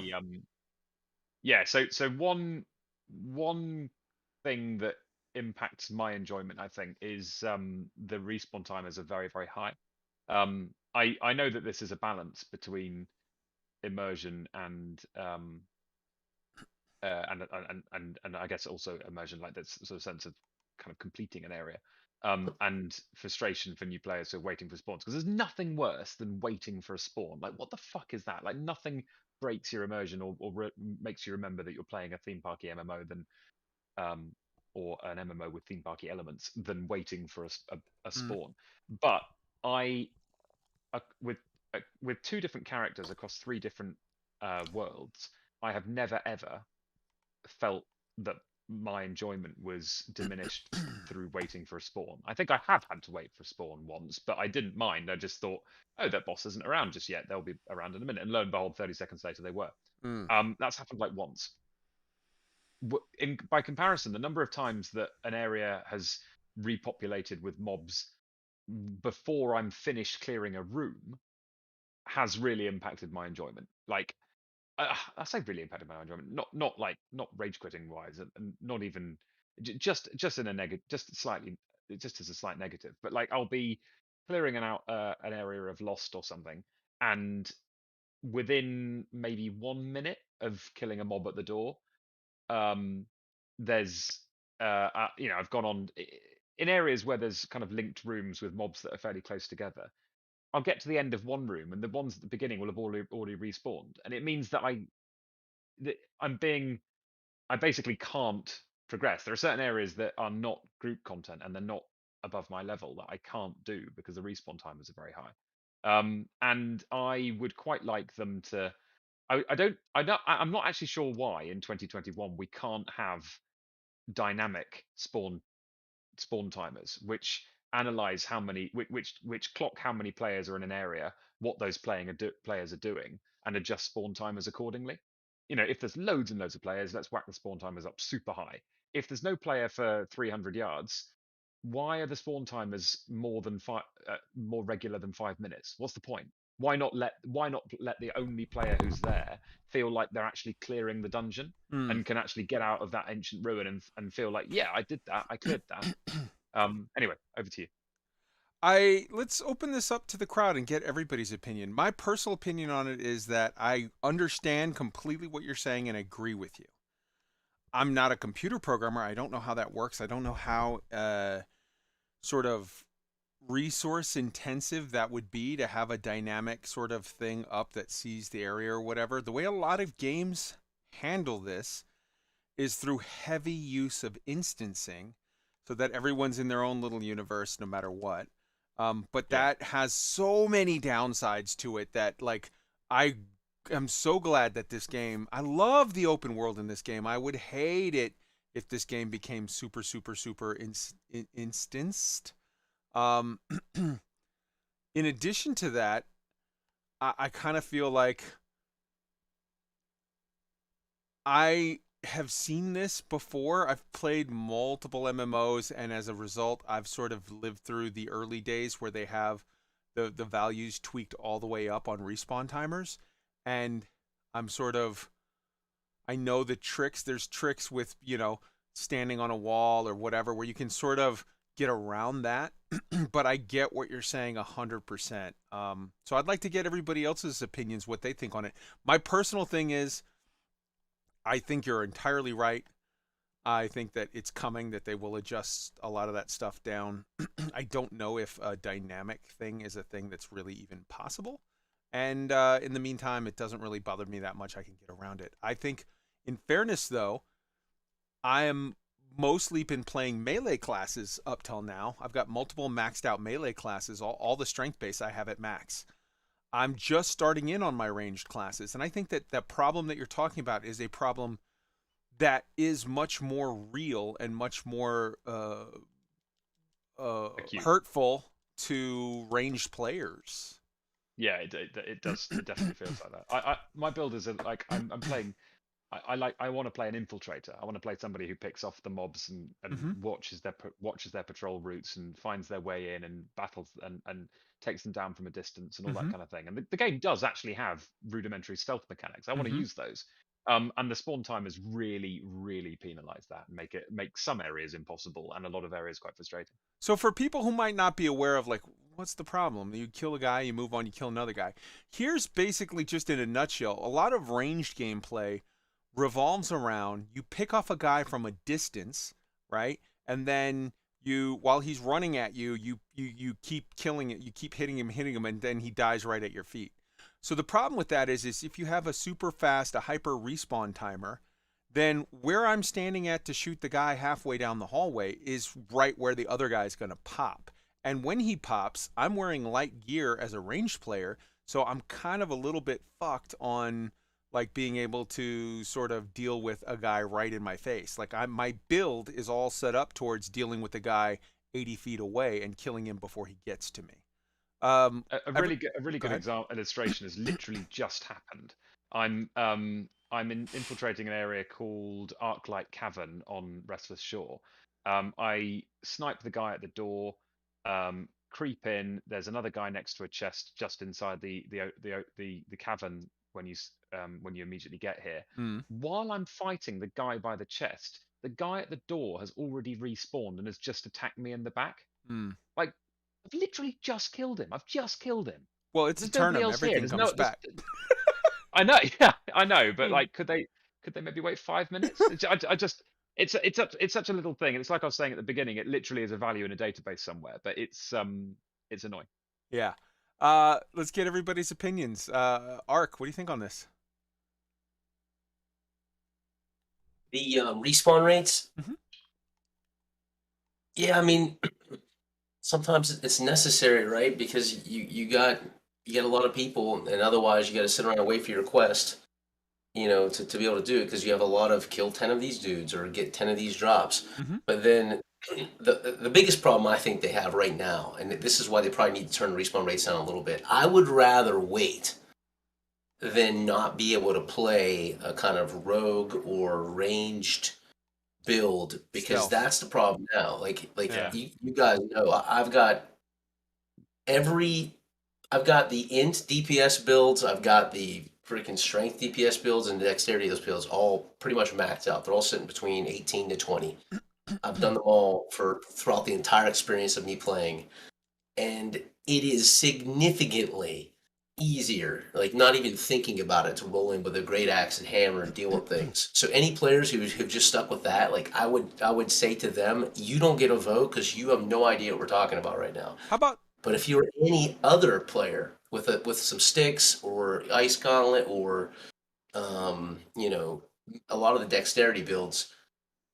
Yeah. So one thing that impacts my enjoyment, I think, is the respawn timers are very, very high. I know that this is a balance between immersion and I guess also immersion, like that sort of sense of kind of completing an area, and frustration for new players who are waiting for spawns, because there's nothing worse than waiting for a spawn. Like, what the fuck is that? Like, nothing breaks your immersion or makes you remember that you're playing a theme parky MMO than or an MMO with theme parky elements than waiting for a spawn. But with two different characters across three different worlds, I have never ever felt that my enjoyment was diminished through waiting for a spawn. I think I have had to wait for a spawn once, but I didn't mind. I just thought, oh, that boss isn't around just yet. They'll be around in a minute. And lo and behold, 30 seconds later, they were. That's happened like once. By comparison, the number of times that an area has repopulated with mobs before I'm finished clearing a room has really impacted my enjoyment. Like, I say really impacted my enjoyment, not rage quitting wise, and not even just in a negative, just as a slight negative. But like I'll be clearing an area of Lost or something, and within maybe 1 minute of killing a mob at the door, um, there's I've gone on in areas where there's kind of linked rooms with mobs that are fairly close together. I'll get to the end of one room, and the ones at the beginning will have already respawned, and it means that I'm being I basically can't progress. There are certain areas that are not group content and they're not above my level that I can't do because the respawn timers are very high. And I would quite like them to. I'm not actually sure why in 2021 we can't have dynamic spawn timers, which analyze how many which clock how many players are in an area, what those players are doing, and adjust spawn timers accordingly. If there's loads and loads of players, let's whack the spawn timers up super high. If there's no player for 300 yards, why are the spawn timers more regular than 5 minutes? What's the point? Why not let the only player who's there feel like they're actually clearing the dungeon and can actually get out of that ancient ruin and feel like, yeah, I did that, I cleared that. Anyway, over to you. Let's open this up to the crowd and get everybody's opinion. My personal opinion on it is that I understand completely what you're saying and agree with you. I'm not a computer programmer. I don't know how that works. I don't know how sort of resource intensive that would be to have a dynamic sort of thing up that sees the area or whatever. The way a lot of games handle this is through heavy use of instancing so that everyone's in their own little universe no matter what. But that has so many downsides to it that like I am so glad that this game, I love the open world in this game. I would hate it if this game became super instanced. In addition to that, I kind of feel like I have seen this before. I've played multiple MMOs, and as a result, I've sort of lived through the early days where they have the values tweaked all the way up on respawn timers. And I'm sort of, I know the tricks. There's tricks with, standing on a wall or whatever where you can sort of get around that. But I get what you're saying 100%. So I'd like to get everybody else's opinions, what they think on it. My personal thing is, I think you're entirely right. I think that it's coming, that they will adjust a lot of that stuff down. I don't know if a dynamic thing is a thing that's really even possible. And in the meantime, it doesn't really bother me that much. I can get around it. I think, in fairness, though, I am mostly been playing melee classes up till now. I've got multiple maxed out melee classes, all the strength base I have at max. I'm just starting in on my ranged classes, and I think that that problem that you're talking about is a problem that is much more real and much more hurtful to ranged players. Yeah, it does. It definitely feels like that. My build is like I'm playing. I want to play an infiltrator. I want to play somebody who picks off the mobs and watches their patrol routes and finds their way in and battles and takes them down from a distance and all that kind of thing. And the game does actually have rudimentary stealth mechanics. I want to use those. And the spawn timers really penalize that and make some areas impossible and a lot of areas quite frustrating. So for people who might not be aware of, like, what's the problem? You kill a guy, you move on, you kill another guy. Here's basically, just in a nutshell, a lot of ranged gameplay revolves around, you pick off a guy from a distance, right? And then while he's running at you, you keep killing it, you keep hitting him, and then he dies right at your feet. So the problem with that is if you have a super fast, a hyper respawn timer, then where I'm standing at to shoot the guy halfway down the hallway is right where the other guy's going to pop. And when he pops, I'm wearing light gear as a ranged player, so I'm kind of a little bit fucked on like being able to sort of deal with a guy right in my face. Like my build is all set up towards dealing with a guy 80 feet away and killing him before he gets to me. A really good example illustration has literally just happened. I'm infiltrating an area called Arclight Cavern on Restless Shore. I snipe the guy at the door, creep in. There's another guy next to a chest just inside the cavern when you immediately get here. Mm. While I'm fighting the guy by the chest, the guy at the door has already respawned and has just attacked me in the back. Mm. Like, I've literally just killed him. I've just killed him. Well, it's There's a nobody Turnham. else here. Everything There's comes no. back. I know. Yeah, I know. But Hmm. like, could they maybe wait 5 minutes? I just. It's such a little thing. And it's like I was saying at the beginning. It literally is a value in a database somewhere. But it's annoying. Yeah. Let's get everybody's opinions. Ark, what do you think on this? The respawn rates. Mhm. Yeah, I mean, sometimes it's necessary, right? Because you got a lot of people, and otherwise you got to sit around and wait for your quest, to be able to do it because you have a lot of kill 10 of these dudes or get 10 of these drops. Mhm. But then the biggest problem I think they have right now, and this is why they probably need to turn the respawn rates down a little bit. I would rather wait than not be able to play a kind of rogue or ranged build because Stealth. that's the problem now. Like Yeah. you guys know, I've got the int DPS builds, I've got the freaking strength DPS builds, and the dexterity of those builds all pretty much maxed out. They're all sitting between 18 to 20. I've done them all throughout the entire experience of me playing, and it is significantly easier, like not even thinking about it, to roll in with a great axe and hammer and deal with things. So any players who've just stuck with that, like I would say to them, you don't get a vote because you have no idea what we're talking about right now. How about But if you're any other player with some sticks or ice gauntlet or a lot of the dexterity builds,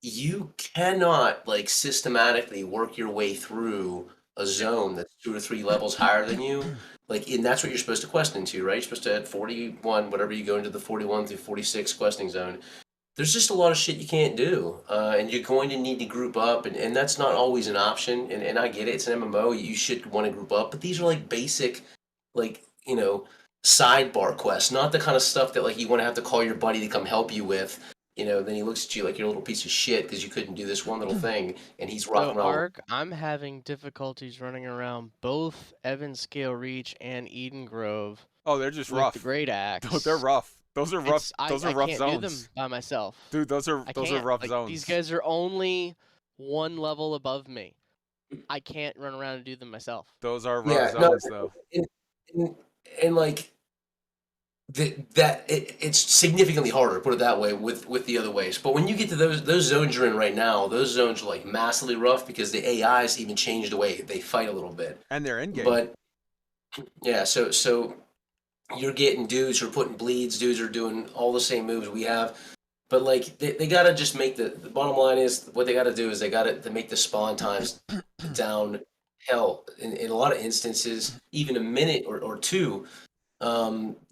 you cannot like systematically work your way through a zone that's 2 or 3 levels higher than you. Like, and that's what you're supposed to quest into, right? You're supposed to add 41, whatever you go into the 41 through 46 questing zone. There's just a lot of shit you can't do. And you're going to need to group up, and that's not always an option. And I get it, it's an MMO, you should want to group up. But these are like basic, like, sidebar quests, not the kind of stuff that like you want to have to call your buddy to come help you with. Then he looks at you like you're a little piece of shit because you couldn't do this one little thing, and he's rocking So, around. Ark, I'm having difficulties running around both Evanscale Reach and Eden Grove Oh, they're just with rough. the Great Axe. Oh, they're rough. Those are rough. Those are rough I can't zones. do them by myself. Dude, those are I rough can't. zones. These guys are only one level above me. I can't run around and do them myself. Those are rough zones, though. And like it's significantly harder, put it that way, with the other ways. But when you get to those zones you're in right now, those zones are like massively rough because the AIs even change the way they fight a little bit. And they're in game. But yeah, so you're getting dudes who are putting bleeds, dudes who are doing all the same moves we have. But like they gotta just make the bottom line is what they gotta do is they gotta make the spawn times down. Hell, in a lot of instances, even a minute or two,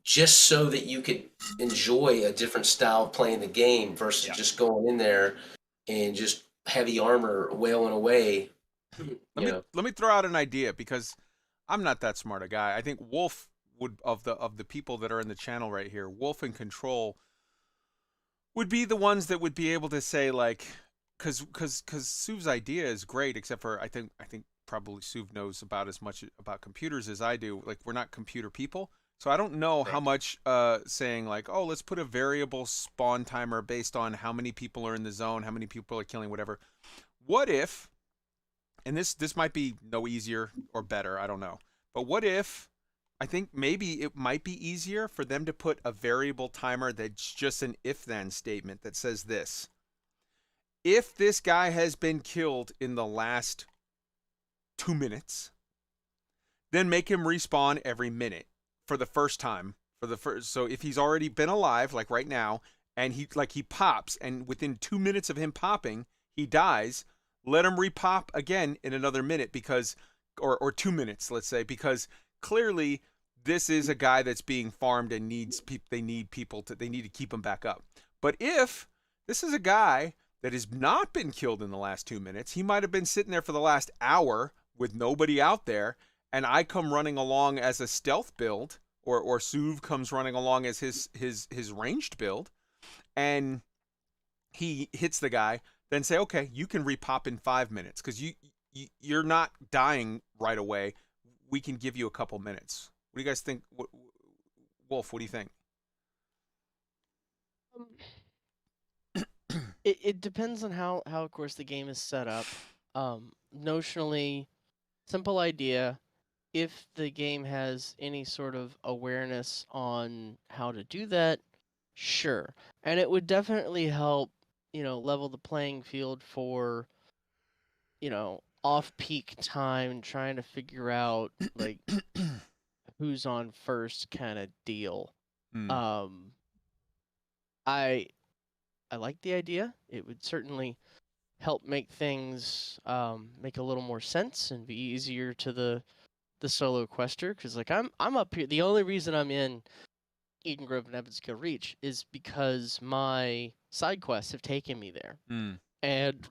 just so that you could enjoy a different style of playing the game versus just going in there and just heavy armor wailing away. Let me throw out an idea because I'm not that smart a guy. I think Wolf would of the people that are in the channel right here, Wolf and Control would be the ones that would be able to say like, because Suv's idea is great, except for I think probably Suv knows about as much about computers as I do. Like, we're not computer people. So I don't know how much saying like, oh, let's put a variable spawn timer based on how many people are in the zone, how many people are killing, whatever. What if, and this might be no easier or better, I don't know. But what if, I think maybe it might be easier for them to put a variable timer that's just an if-then statement that says this. If this guy has been killed in the last 2 minutes, then make him respawn every minute. For the first time, so if he's already been alive, like right now, and he pops, and within 2 minutes of him popping, he dies, let him repop again in another minute because, or 2 minutes, let's say, because clearly this is a guy that's being farmed and they need to keep him back up. But if this is a guy that has not been killed in the last 2 minutes, he might have been sitting there for the last hour with nobody out there, and I come running along as a stealth build, or Suv comes running along as his ranged build, and he hits the guy, then say, okay, you can repop in 5 minutes, because you're not dying right away. We can give you a couple minutes. What do you guys think? Wolf, what do you think? It depends on how of course the game is set up. Notionally, simple idea. If the game has any sort of awareness on how to do that, sure. And it would definitely help, level the playing field for, off-peak time, trying to figure out like who's on first kind of deal. Um, I like the idea. It would certainly help make things make a little more sense and be easier to the solo quester. Because like I'm up here. The only reason I'm in Eden Grove and Evanskill Reach is because my side quests have taken me there. And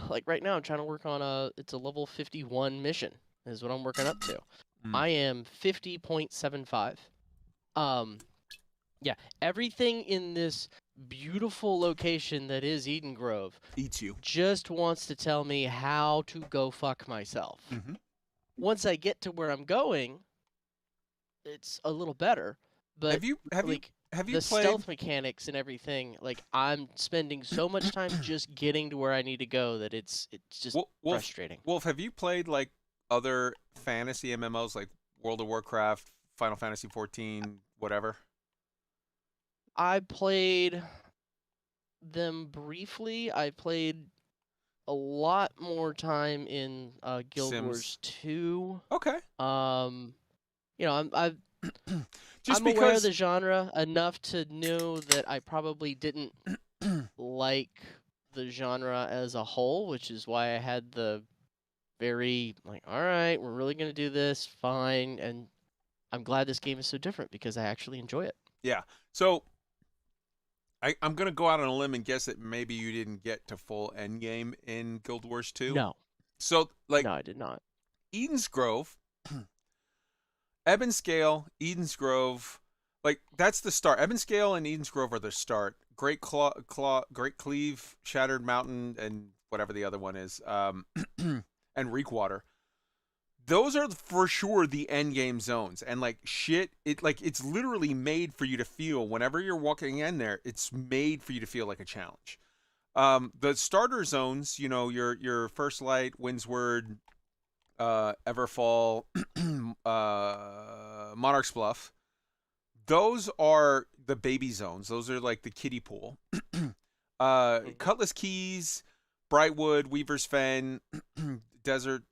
like right now, I'm trying to work on it's a level 51 mission is what I'm working up to. I am 50.75. Yeah, everything in this beautiful location that is Eden Grove Eats you. just wants to tell me how to go fuck myself. Once I get to where I'm going, it's a little better. But have you the played stealth mechanics and everything, like I'm spending so much time just getting to where I need to go that it's just frustrating. Wolf, have you played like other fantasy MMOs like World of Warcraft, Final Fantasy 14, whatever? I played them briefly. I played a lot more time in Guild Sims. Wars 2. Okay. I'm Just aware of the genre enough to know that I probably didn't like the genre as a whole, which is why I had the very like, all right, we're really gonna do this, fine, and I'm glad this game is so different because I actually enjoy it. Yeah. So I'm gonna go out on a limb and guess that maybe you didn't get to full end game in Guild Wars 2. No. So like No, I did not. Eden's Grove, Ebonscale, Eden's Grove, like that's the start. Ebonscale and Eden's Grove are the start. Great Cleave, Shattered Mountain, and whatever the other one is, and Reekwater. Those are for sure the end game zones, and like shit, it's literally made for you to feel whenever you're walking in there. It's made for you to feel like a challenge. The starter zones, your First Light, Windsward, Everfall, Monarch's Bluff. Those are the baby zones. Those are like the kiddie pool. Cutlass Keys, Brightwood, Weaver's Fen, Desert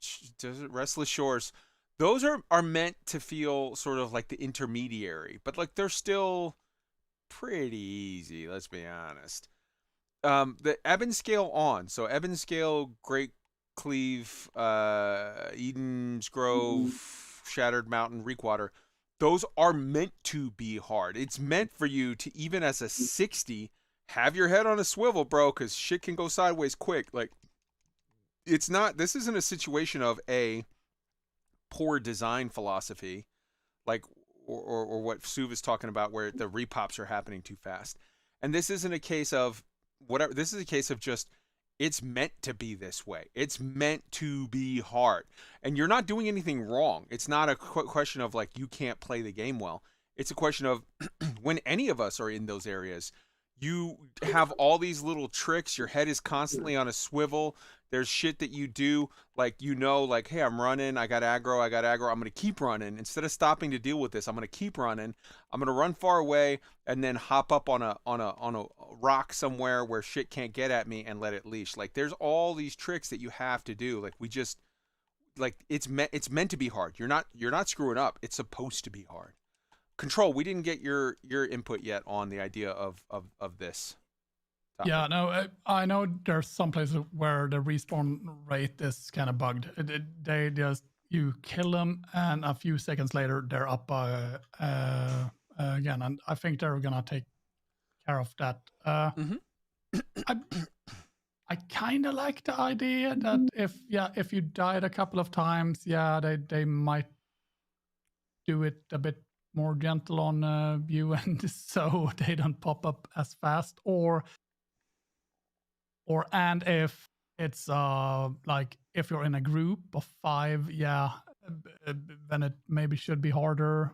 Restless Shores. Those are meant to feel sort of like the intermediary, but like they're still pretty easy, let's be honest. The Ebonscale on. So Ebonscale, Great Cleave, Eden's Grove, Shattered Mountain, Reekwater. Those are meant to be hard. It's meant for you to, even as a 60, have your head on a swivel, bro, because shit can go sideways quick. Like, this isn't a situation of a poor design philosophy, like, or what Suv is talking about, where the repops are happening too fast. And this isn't a case of whatever. This is a case of just, it's meant to be this way. It's meant to be hard. And you're not doing anything wrong. It's not a question of like, you can't play the game well. It's a question of when any of us are in those areas, you have all these little tricks. Your head is constantly on a swivel. There's shit that you do, like, like, hey, I'm running. I got aggro. I'm going to keep running. Instead of stopping to deal with this, I'm going to keep running. I'm going to run far away and then hop up on a rock somewhere where shit can't get at me and let it leash. Like, there's all these tricks that you have to do. Like, it's meant to be hard. You're not screwing up. It's supposed to be hard. Control, we didn't get your input yet on the idea of this topic. Yeah, no, I know there's some places where the respawn rate is kind of bugged. They just, you kill them and a few seconds later they're up again, and I think they're gonna take care of that. I kind of like the idea that if you died a couple of times, they might do it a bit more gentle on you, and so they don't pop up as fast, and if it's like if you're in a group of 5, then it maybe should be harder.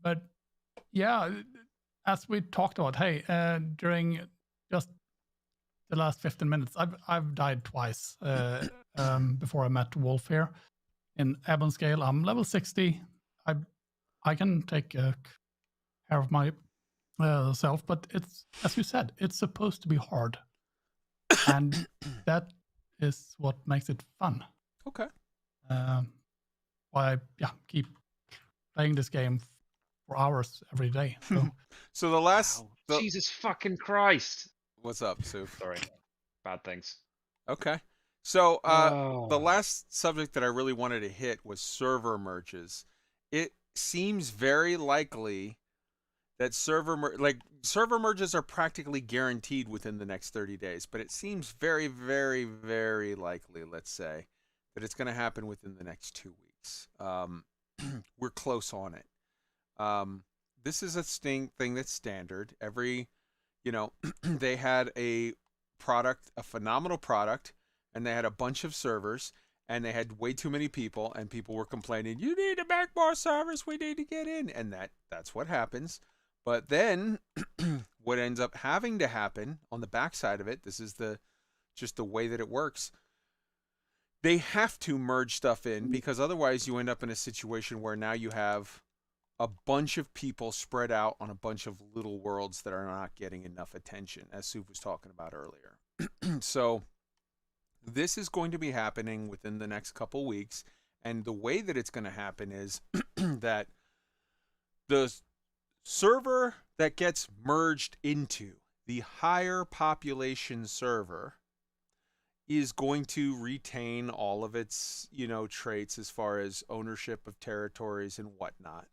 But yeah, as we talked about, hey, during just the last 15 minutes, I've died twice before I met Wolf here. In Ebon Scale, I'm level 60. I can take care of my self, but it's, as you said, it's supposed to be hard, and that is what makes it fun. Okay. Why I keep playing this game for hours every day. So So the last. Wow. Jesus fucking Christ! What's up, Sue? Sorry, bad things. Okay. So the Oh. last subject that I really wanted to hit was server merges. It seems very likely that server merges are practically guaranteed within the next 30 days, but it seems very, very, very likely, let's say, that it's going to happen within the next 2 weeks. We're close on it. This is a thing that's standard. They had a phenomenal product, and they had a bunch of servers, and they had way too many people, and people were complaining, you need to make more servers, we need to get in, and that's what happens. But then what ends up having to happen on the backside of it, this is just the way that it works, they have to merge stuff in, because otherwise you end up in a situation where now you have a bunch of people spread out on a bunch of little worlds that are not getting enough attention, as Sue was talking about earlier. So this is going to be happening within the next couple weeks, and the way that it's going to happen is that the server that gets merged into the higher population server is going to retain all of its, traits as far as ownership of territories and whatnot.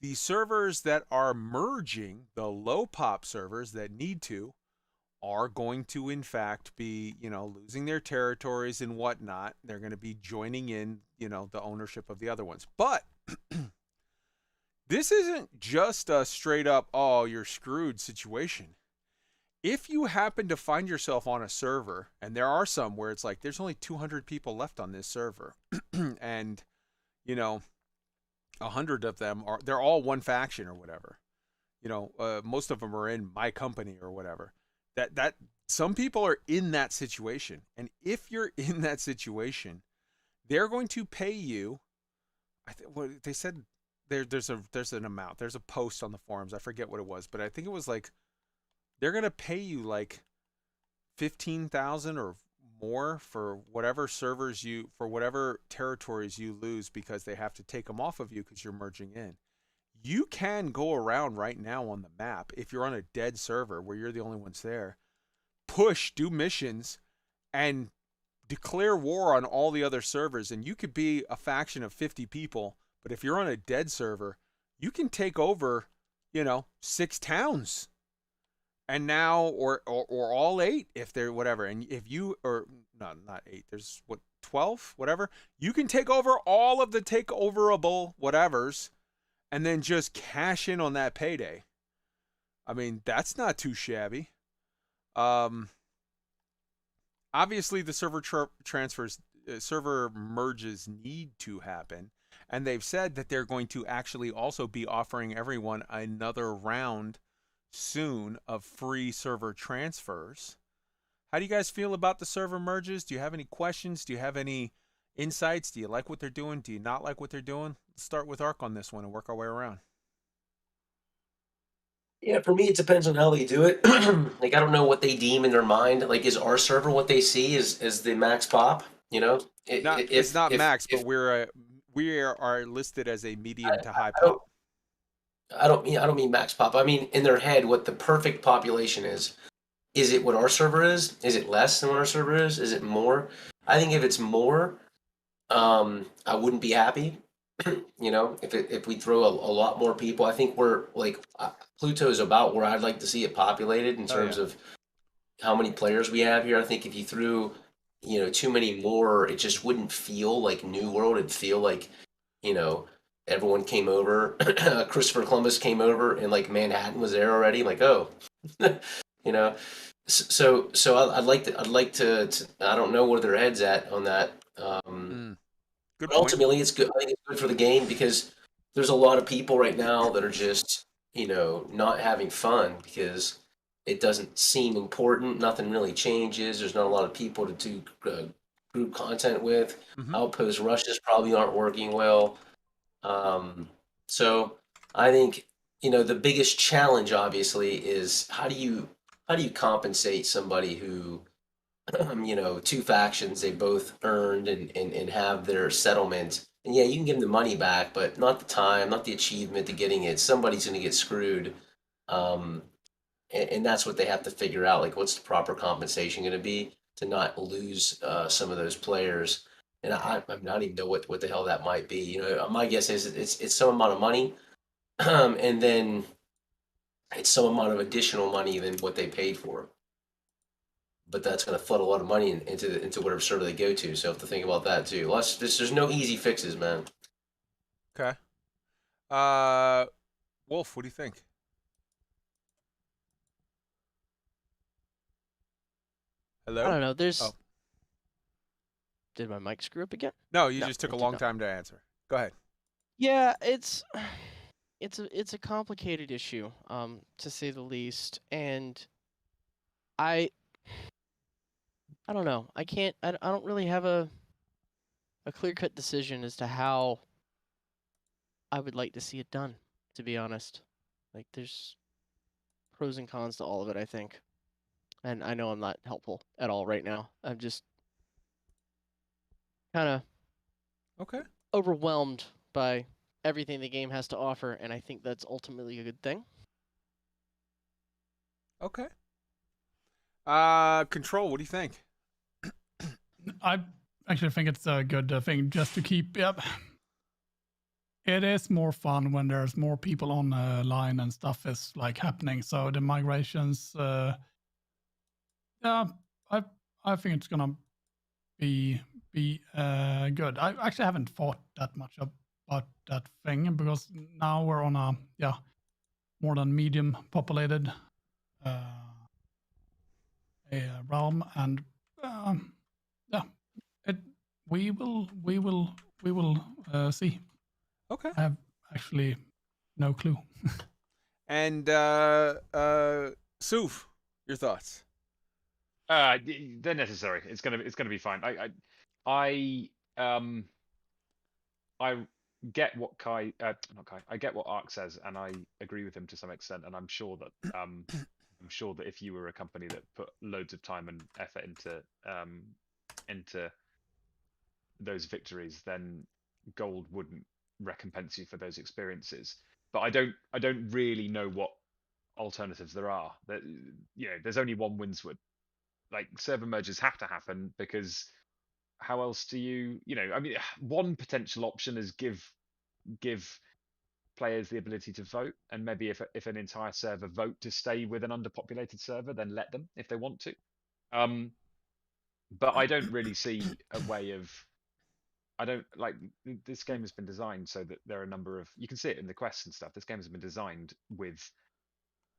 The servers that are merging, the low pop servers that need to, are going to in fact be, losing their territories and whatnot. They're going to be joining in, the ownership of the other ones. But this isn't just a straight up, oh, you're screwed situation. If you happen to find yourself on a server, and there are some where it's like, there's only 200 people left on this server, and, 100 of them they're all one faction or whatever. Most of them are in my company or whatever. That some people are in that situation, and if you're in that situation, they're going to pay you. What they said, there's an amount. There's a post on the forums. I forget what it was, but I think it was like they're gonna pay you like 15,000 or more for whatever whatever territories you lose, because they have to take them off of you because you're merging in. You can go around right now on the map, if you're on a dead server where you're the only ones there, do missions and declare war on all the other servers, and you could be a faction of 50 people, but if you're on a dead server, you can take over, 6 towns. And now, or all 8, if they're whatever. And if you, or no, not 8, there's 12, whatever. You can take over all of the takeoverable whatevers, and then just cash in on that payday. I mean, that's not too shabby. Obviously, the server merges need to happen, and they've said that they're going to actually also be offering everyone another round soon of free server transfers. How do you guys feel about the server merges? Do you have any questions? Do you have any insights? Do you like what they're doing? Do you not like what they're doing? Let's start with Ark on this one and work our way around. Yeah, for me, it depends on how they do it. Like, I don't know what they deem in their mind. Like, is our server what they see as the max pop? It's not max, but we are listed as a medium to high pop. I don't mean max pop. I mean in their head what the perfect population is. Is it what our server is? Is it less than what our server is? Is it more? I think if it's more, I wouldn't be happy. If we throw a lot more people, I think we're like Pluto is about where I'd like to see it populated in terms of how many players we have here. I think if you threw, too many more, it just wouldn't feel like New World. It'd feel like, everyone came over. Christopher Columbus came over, and like Manhattan was there already. Like, oh, So I'd like to. I don't know where their heads at on that. Good but ultimately, it's good. I think it's good for the game because there's a lot of people right now that are just, not having fun because it doesn't seem important. Nothing really changes. There's not a lot of people to do group content with. Outpost rushes probably aren't working well. So I think the biggest challenge obviously is how do you compensate somebody who two factions they both earned and have their settlement. And yeah, you can give them the money back, but not the time, not the achievement to getting it. Somebody's going to get screwed. Um, and that's what they have to figure out. Like, what's the proper compensation going to be to not lose some of those players? And I don't even know what the hell that might be. My guess is it's some amount of money, and then it's some amount of additional money than what they paid for. But that's going to flood a lot of money into whatever server they go to. So have to think about that too. There's no easy fixes, man. Okay. Wolf, what do you think? Hello? I don't know. There's. Oh. Did my mic screw up again? No, you No, just took it a did long not. time to answer. Go ahead. Yeah, it's a complicated issue, to say the least, and I don't know. I don't really have a clear-cut decision as to how I would like to see it done, to be honest. Like, there's pros and cons to all of it, I think. And I know I'm not helpful at all right now. I'm just kind of Okay. overwhelmed by everything the game has to offer, and I think that's ultimately a good thing. Okay. Control, what do you think? I actually think it's a good thing just to keep. Yep. It is more fun when there's more people on the line and stuff is like happening. So the migrations, yeah, I think it's gonna be good. I actually haven't thought that much about that thing because now we're on a more than medium populated realm, and we will see. Okay. I have actually no clue. And Suf, your thoughts? They're necessary. It's gonna be fine. I get what not Kai. I get what Ark says, and I agree with him to some extent. And I'm sure that if you were a company that put loads of time and effort into those victories, then gold wouldn't recompense you for those experiences. But I don't really know what alternatives there are. There's only one Winswood. Like, server mergers have to happen because how else do you I mean, one potential option is give players the ability to vote, and maybe if an entire server vote to stay with an underpopulated server, then let them if they want to. But I don't really see a way of. I don't like this game has been designed so that there are a number of, you can see it in the quests and stuff. This game has been designed with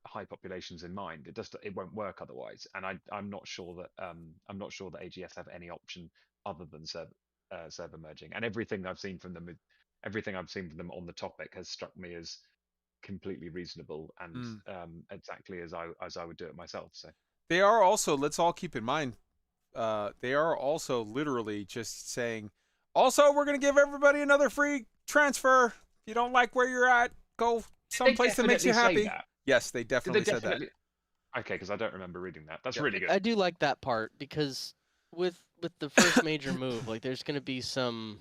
high populations in mind. It won't work otherwise, and I'm not sure that AGS have any option other than server merging. And everything I've seen from them on the topic has struck me as completely reasonable and exactly as I would do it myself. So they are also, let's all keep in mind, they are also literally just saying, also, we're going to give everybody another free transfer. If you don't like where you're at, go someplace that makes you happy. Yes, they definitely said that. Okay, because I don't remember reading that. That's really good. I do like that part because with the first major move, like, there's going to be some,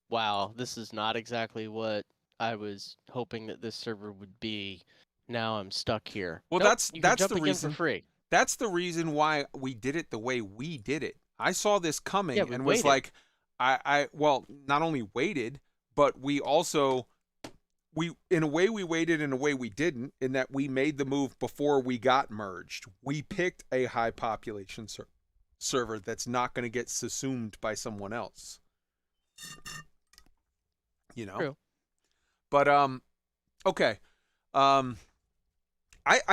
wow, this is not exactly what I was hoping that this server would be. Now I'm stuck here. Well, nope, that's jump the again reason for free. That's the reason why we did it the way we did it. I saw this coming and was waited. like, well, not only waited, but we also, in a way we waited, in a way we didn't, in that we made the move before we got merged. We picked a high population server that's not going to get subsumed by someone else. True. But okay. I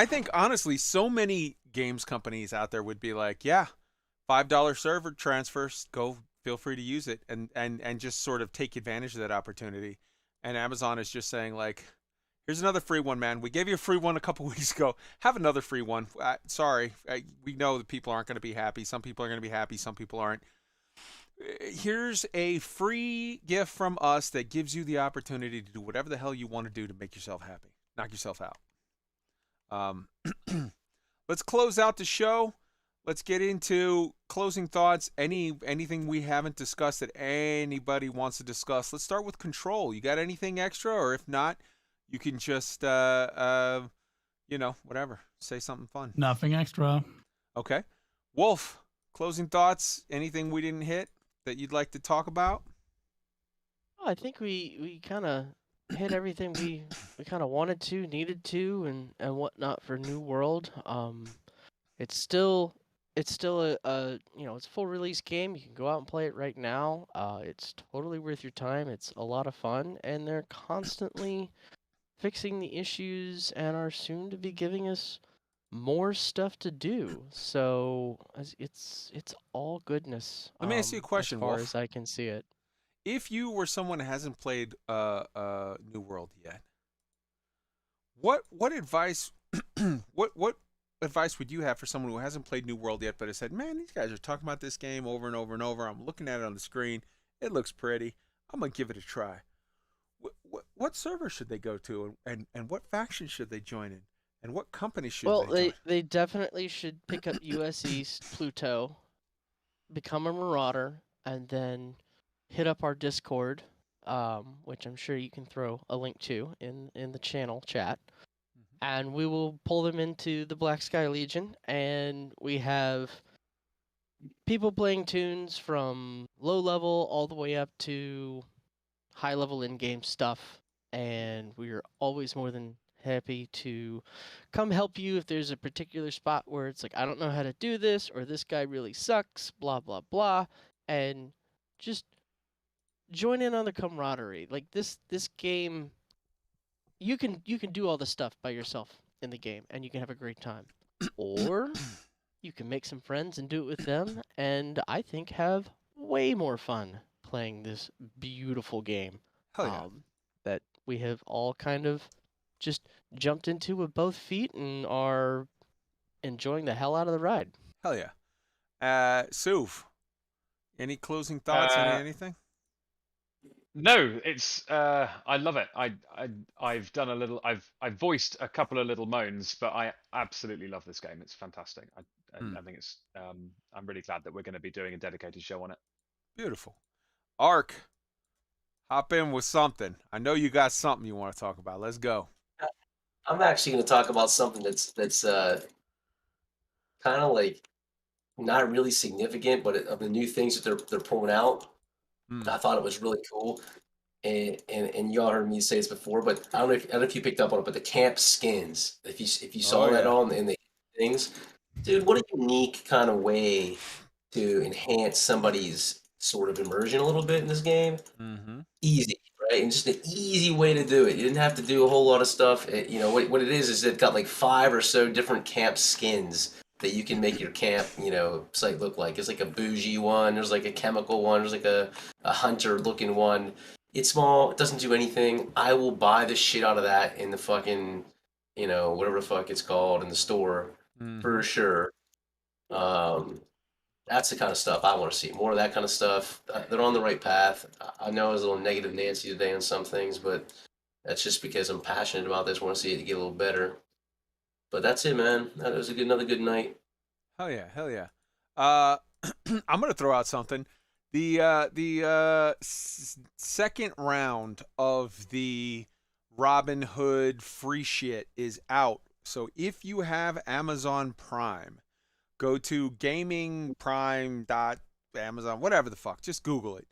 think honestly, so many games companies out there would be like, yeah, $5 server transfers, go, feel free to use it, and just sort of take advantage of that opportunity. And Amazon is just saying, like, Here's another free one, man. We gave you a free one a couple weeks ago. Have another free one. Sorry. We know that people aren't going to be happy. Some people are going to be happy. Some people aren't. Here's a free gift from us that gives you the opportunity to do whatever the hell you want to do to make yourself happy. Knock yourself out. Let's close out the show. Let's get into closing thoughts. Anything we haven't discussed that anybody wants to discuss. Let's start with Control. You got anything extra? Or if not, you can just, whatever. Say something fun. Nothing extra. Okay. Wolf, closing thoughts. Anything we didn't hit that you'd like to talk about? I think we kind of hit everything we kind of wanted to, needed to, and whatnot for New World. It's still a it's a full release game. You can go out and play it right now. It's totally worth your time. It's a lot of fun, and they're constantly fixing the issues and are soon to be giving us more stuff to do. So it's all goodness. Let me ask you a question, as far Wolf. as I can see it. If you were someone that hasn't played New World yet, what advice what advice would you have for someone who hasn't played New World yet but has said, "Man, these guys are talking about this game over and over and over. I'm looking at it on the screen. It looks pretty. I'm gonna give it a try." What server should they go to, and what faction should they join in, and what company should they join? They definitely should pick up US East, Pluto, become a Marauder, and then hit up our Discord, which I'm sure you can throw a link to in the channel chat. And we will pull them into the Black Sky Legion, and we have people playing tunes from low level all the way up to high level in-game stuff, and we're always more than happy to come help you if there's a particular spot where it's like, I don't know how to do this, or this guy really sucks, blah blah blah, and just join in on the camaraderie. Like this game, you can do all the stuff by yourself in the game, and you can have a great time, or you can make some friends and do it with them, and I think have way more fun playing this beautiful game. Hell yeah. That we have all kind of just jumped into with both feet and are enjoying the hell out of the ride. Hell yeah. Suv, any closing thoughts on anything? No, it's I love it. I've done a little. I've voiced a couple of little moans, but I absolutely love this game. It's fantastic. I think it's. I'm really glad that we're going to be doing a dedicated show on it. Beautiful. Ark, hop in with something. I know you got something you want to talk about. Let's go. I'm actually going to talk about something that's kind of like not really significant, but of the new things that they're pulling out. I thought it was really cool, and y'all heard me say this before, but I don't know if you picked up on it, but the camp skins. If you saw that on in the things, dude, what a unique kind of way to enhance somebody's sort of immersion a little bit in this game. Easy, right? And just an easy way to do it. You didn't have to do a whole lot of stuff. What it is they've got like 5 or so different camp skins that you can make your camp, site look like. It's like a bougie one. There's like a chemical one. There's like a hunter-looking one. It's small. It doesn't do anything. I will buy the shit out of that in the fucking, whatever the fuck it's called in the store for sure. That's the kind of stuff I want to see. More of that kind of stuff. They're on the right path. I know I was a little negative Nancy today on some things, but that's just because I'm passionate about this. I want to see it get a little better. But that's it, man. That was another good night. Hell yeah. I'm gonna throw out something. The second round of the Robin Hood free shit is out. So if you have Amazon Prime, go to gamingprime.amazon, whatever the fuck. Just Google it.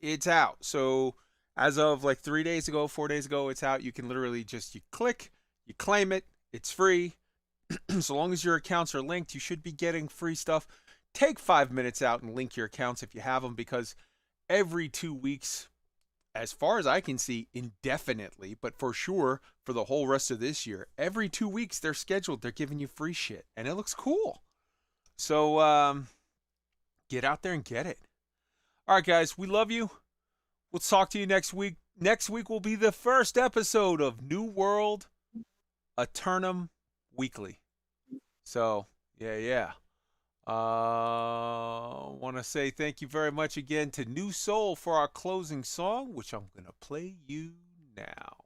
It's out. So as of like 4 days ago, it's out. You can literally you click, you claim it. It's free. So long as your accounts are linked, you should be getting free stuff. Take 5 minutes out and link your accounts if you have them, because every 2 weeks, as far as I can see, indefinitely, but for sure for the whole rest of this year, every 2 weeks they're giving you free shit, and it looks cool. So get out there and get it. All right, guys, we love you. We'll talk to you next week. next week will be the first episode of New World Eternum Weekly. So, yeah. Want to say thank you very much again to New Soul for our closing song, which I'm going to play you now.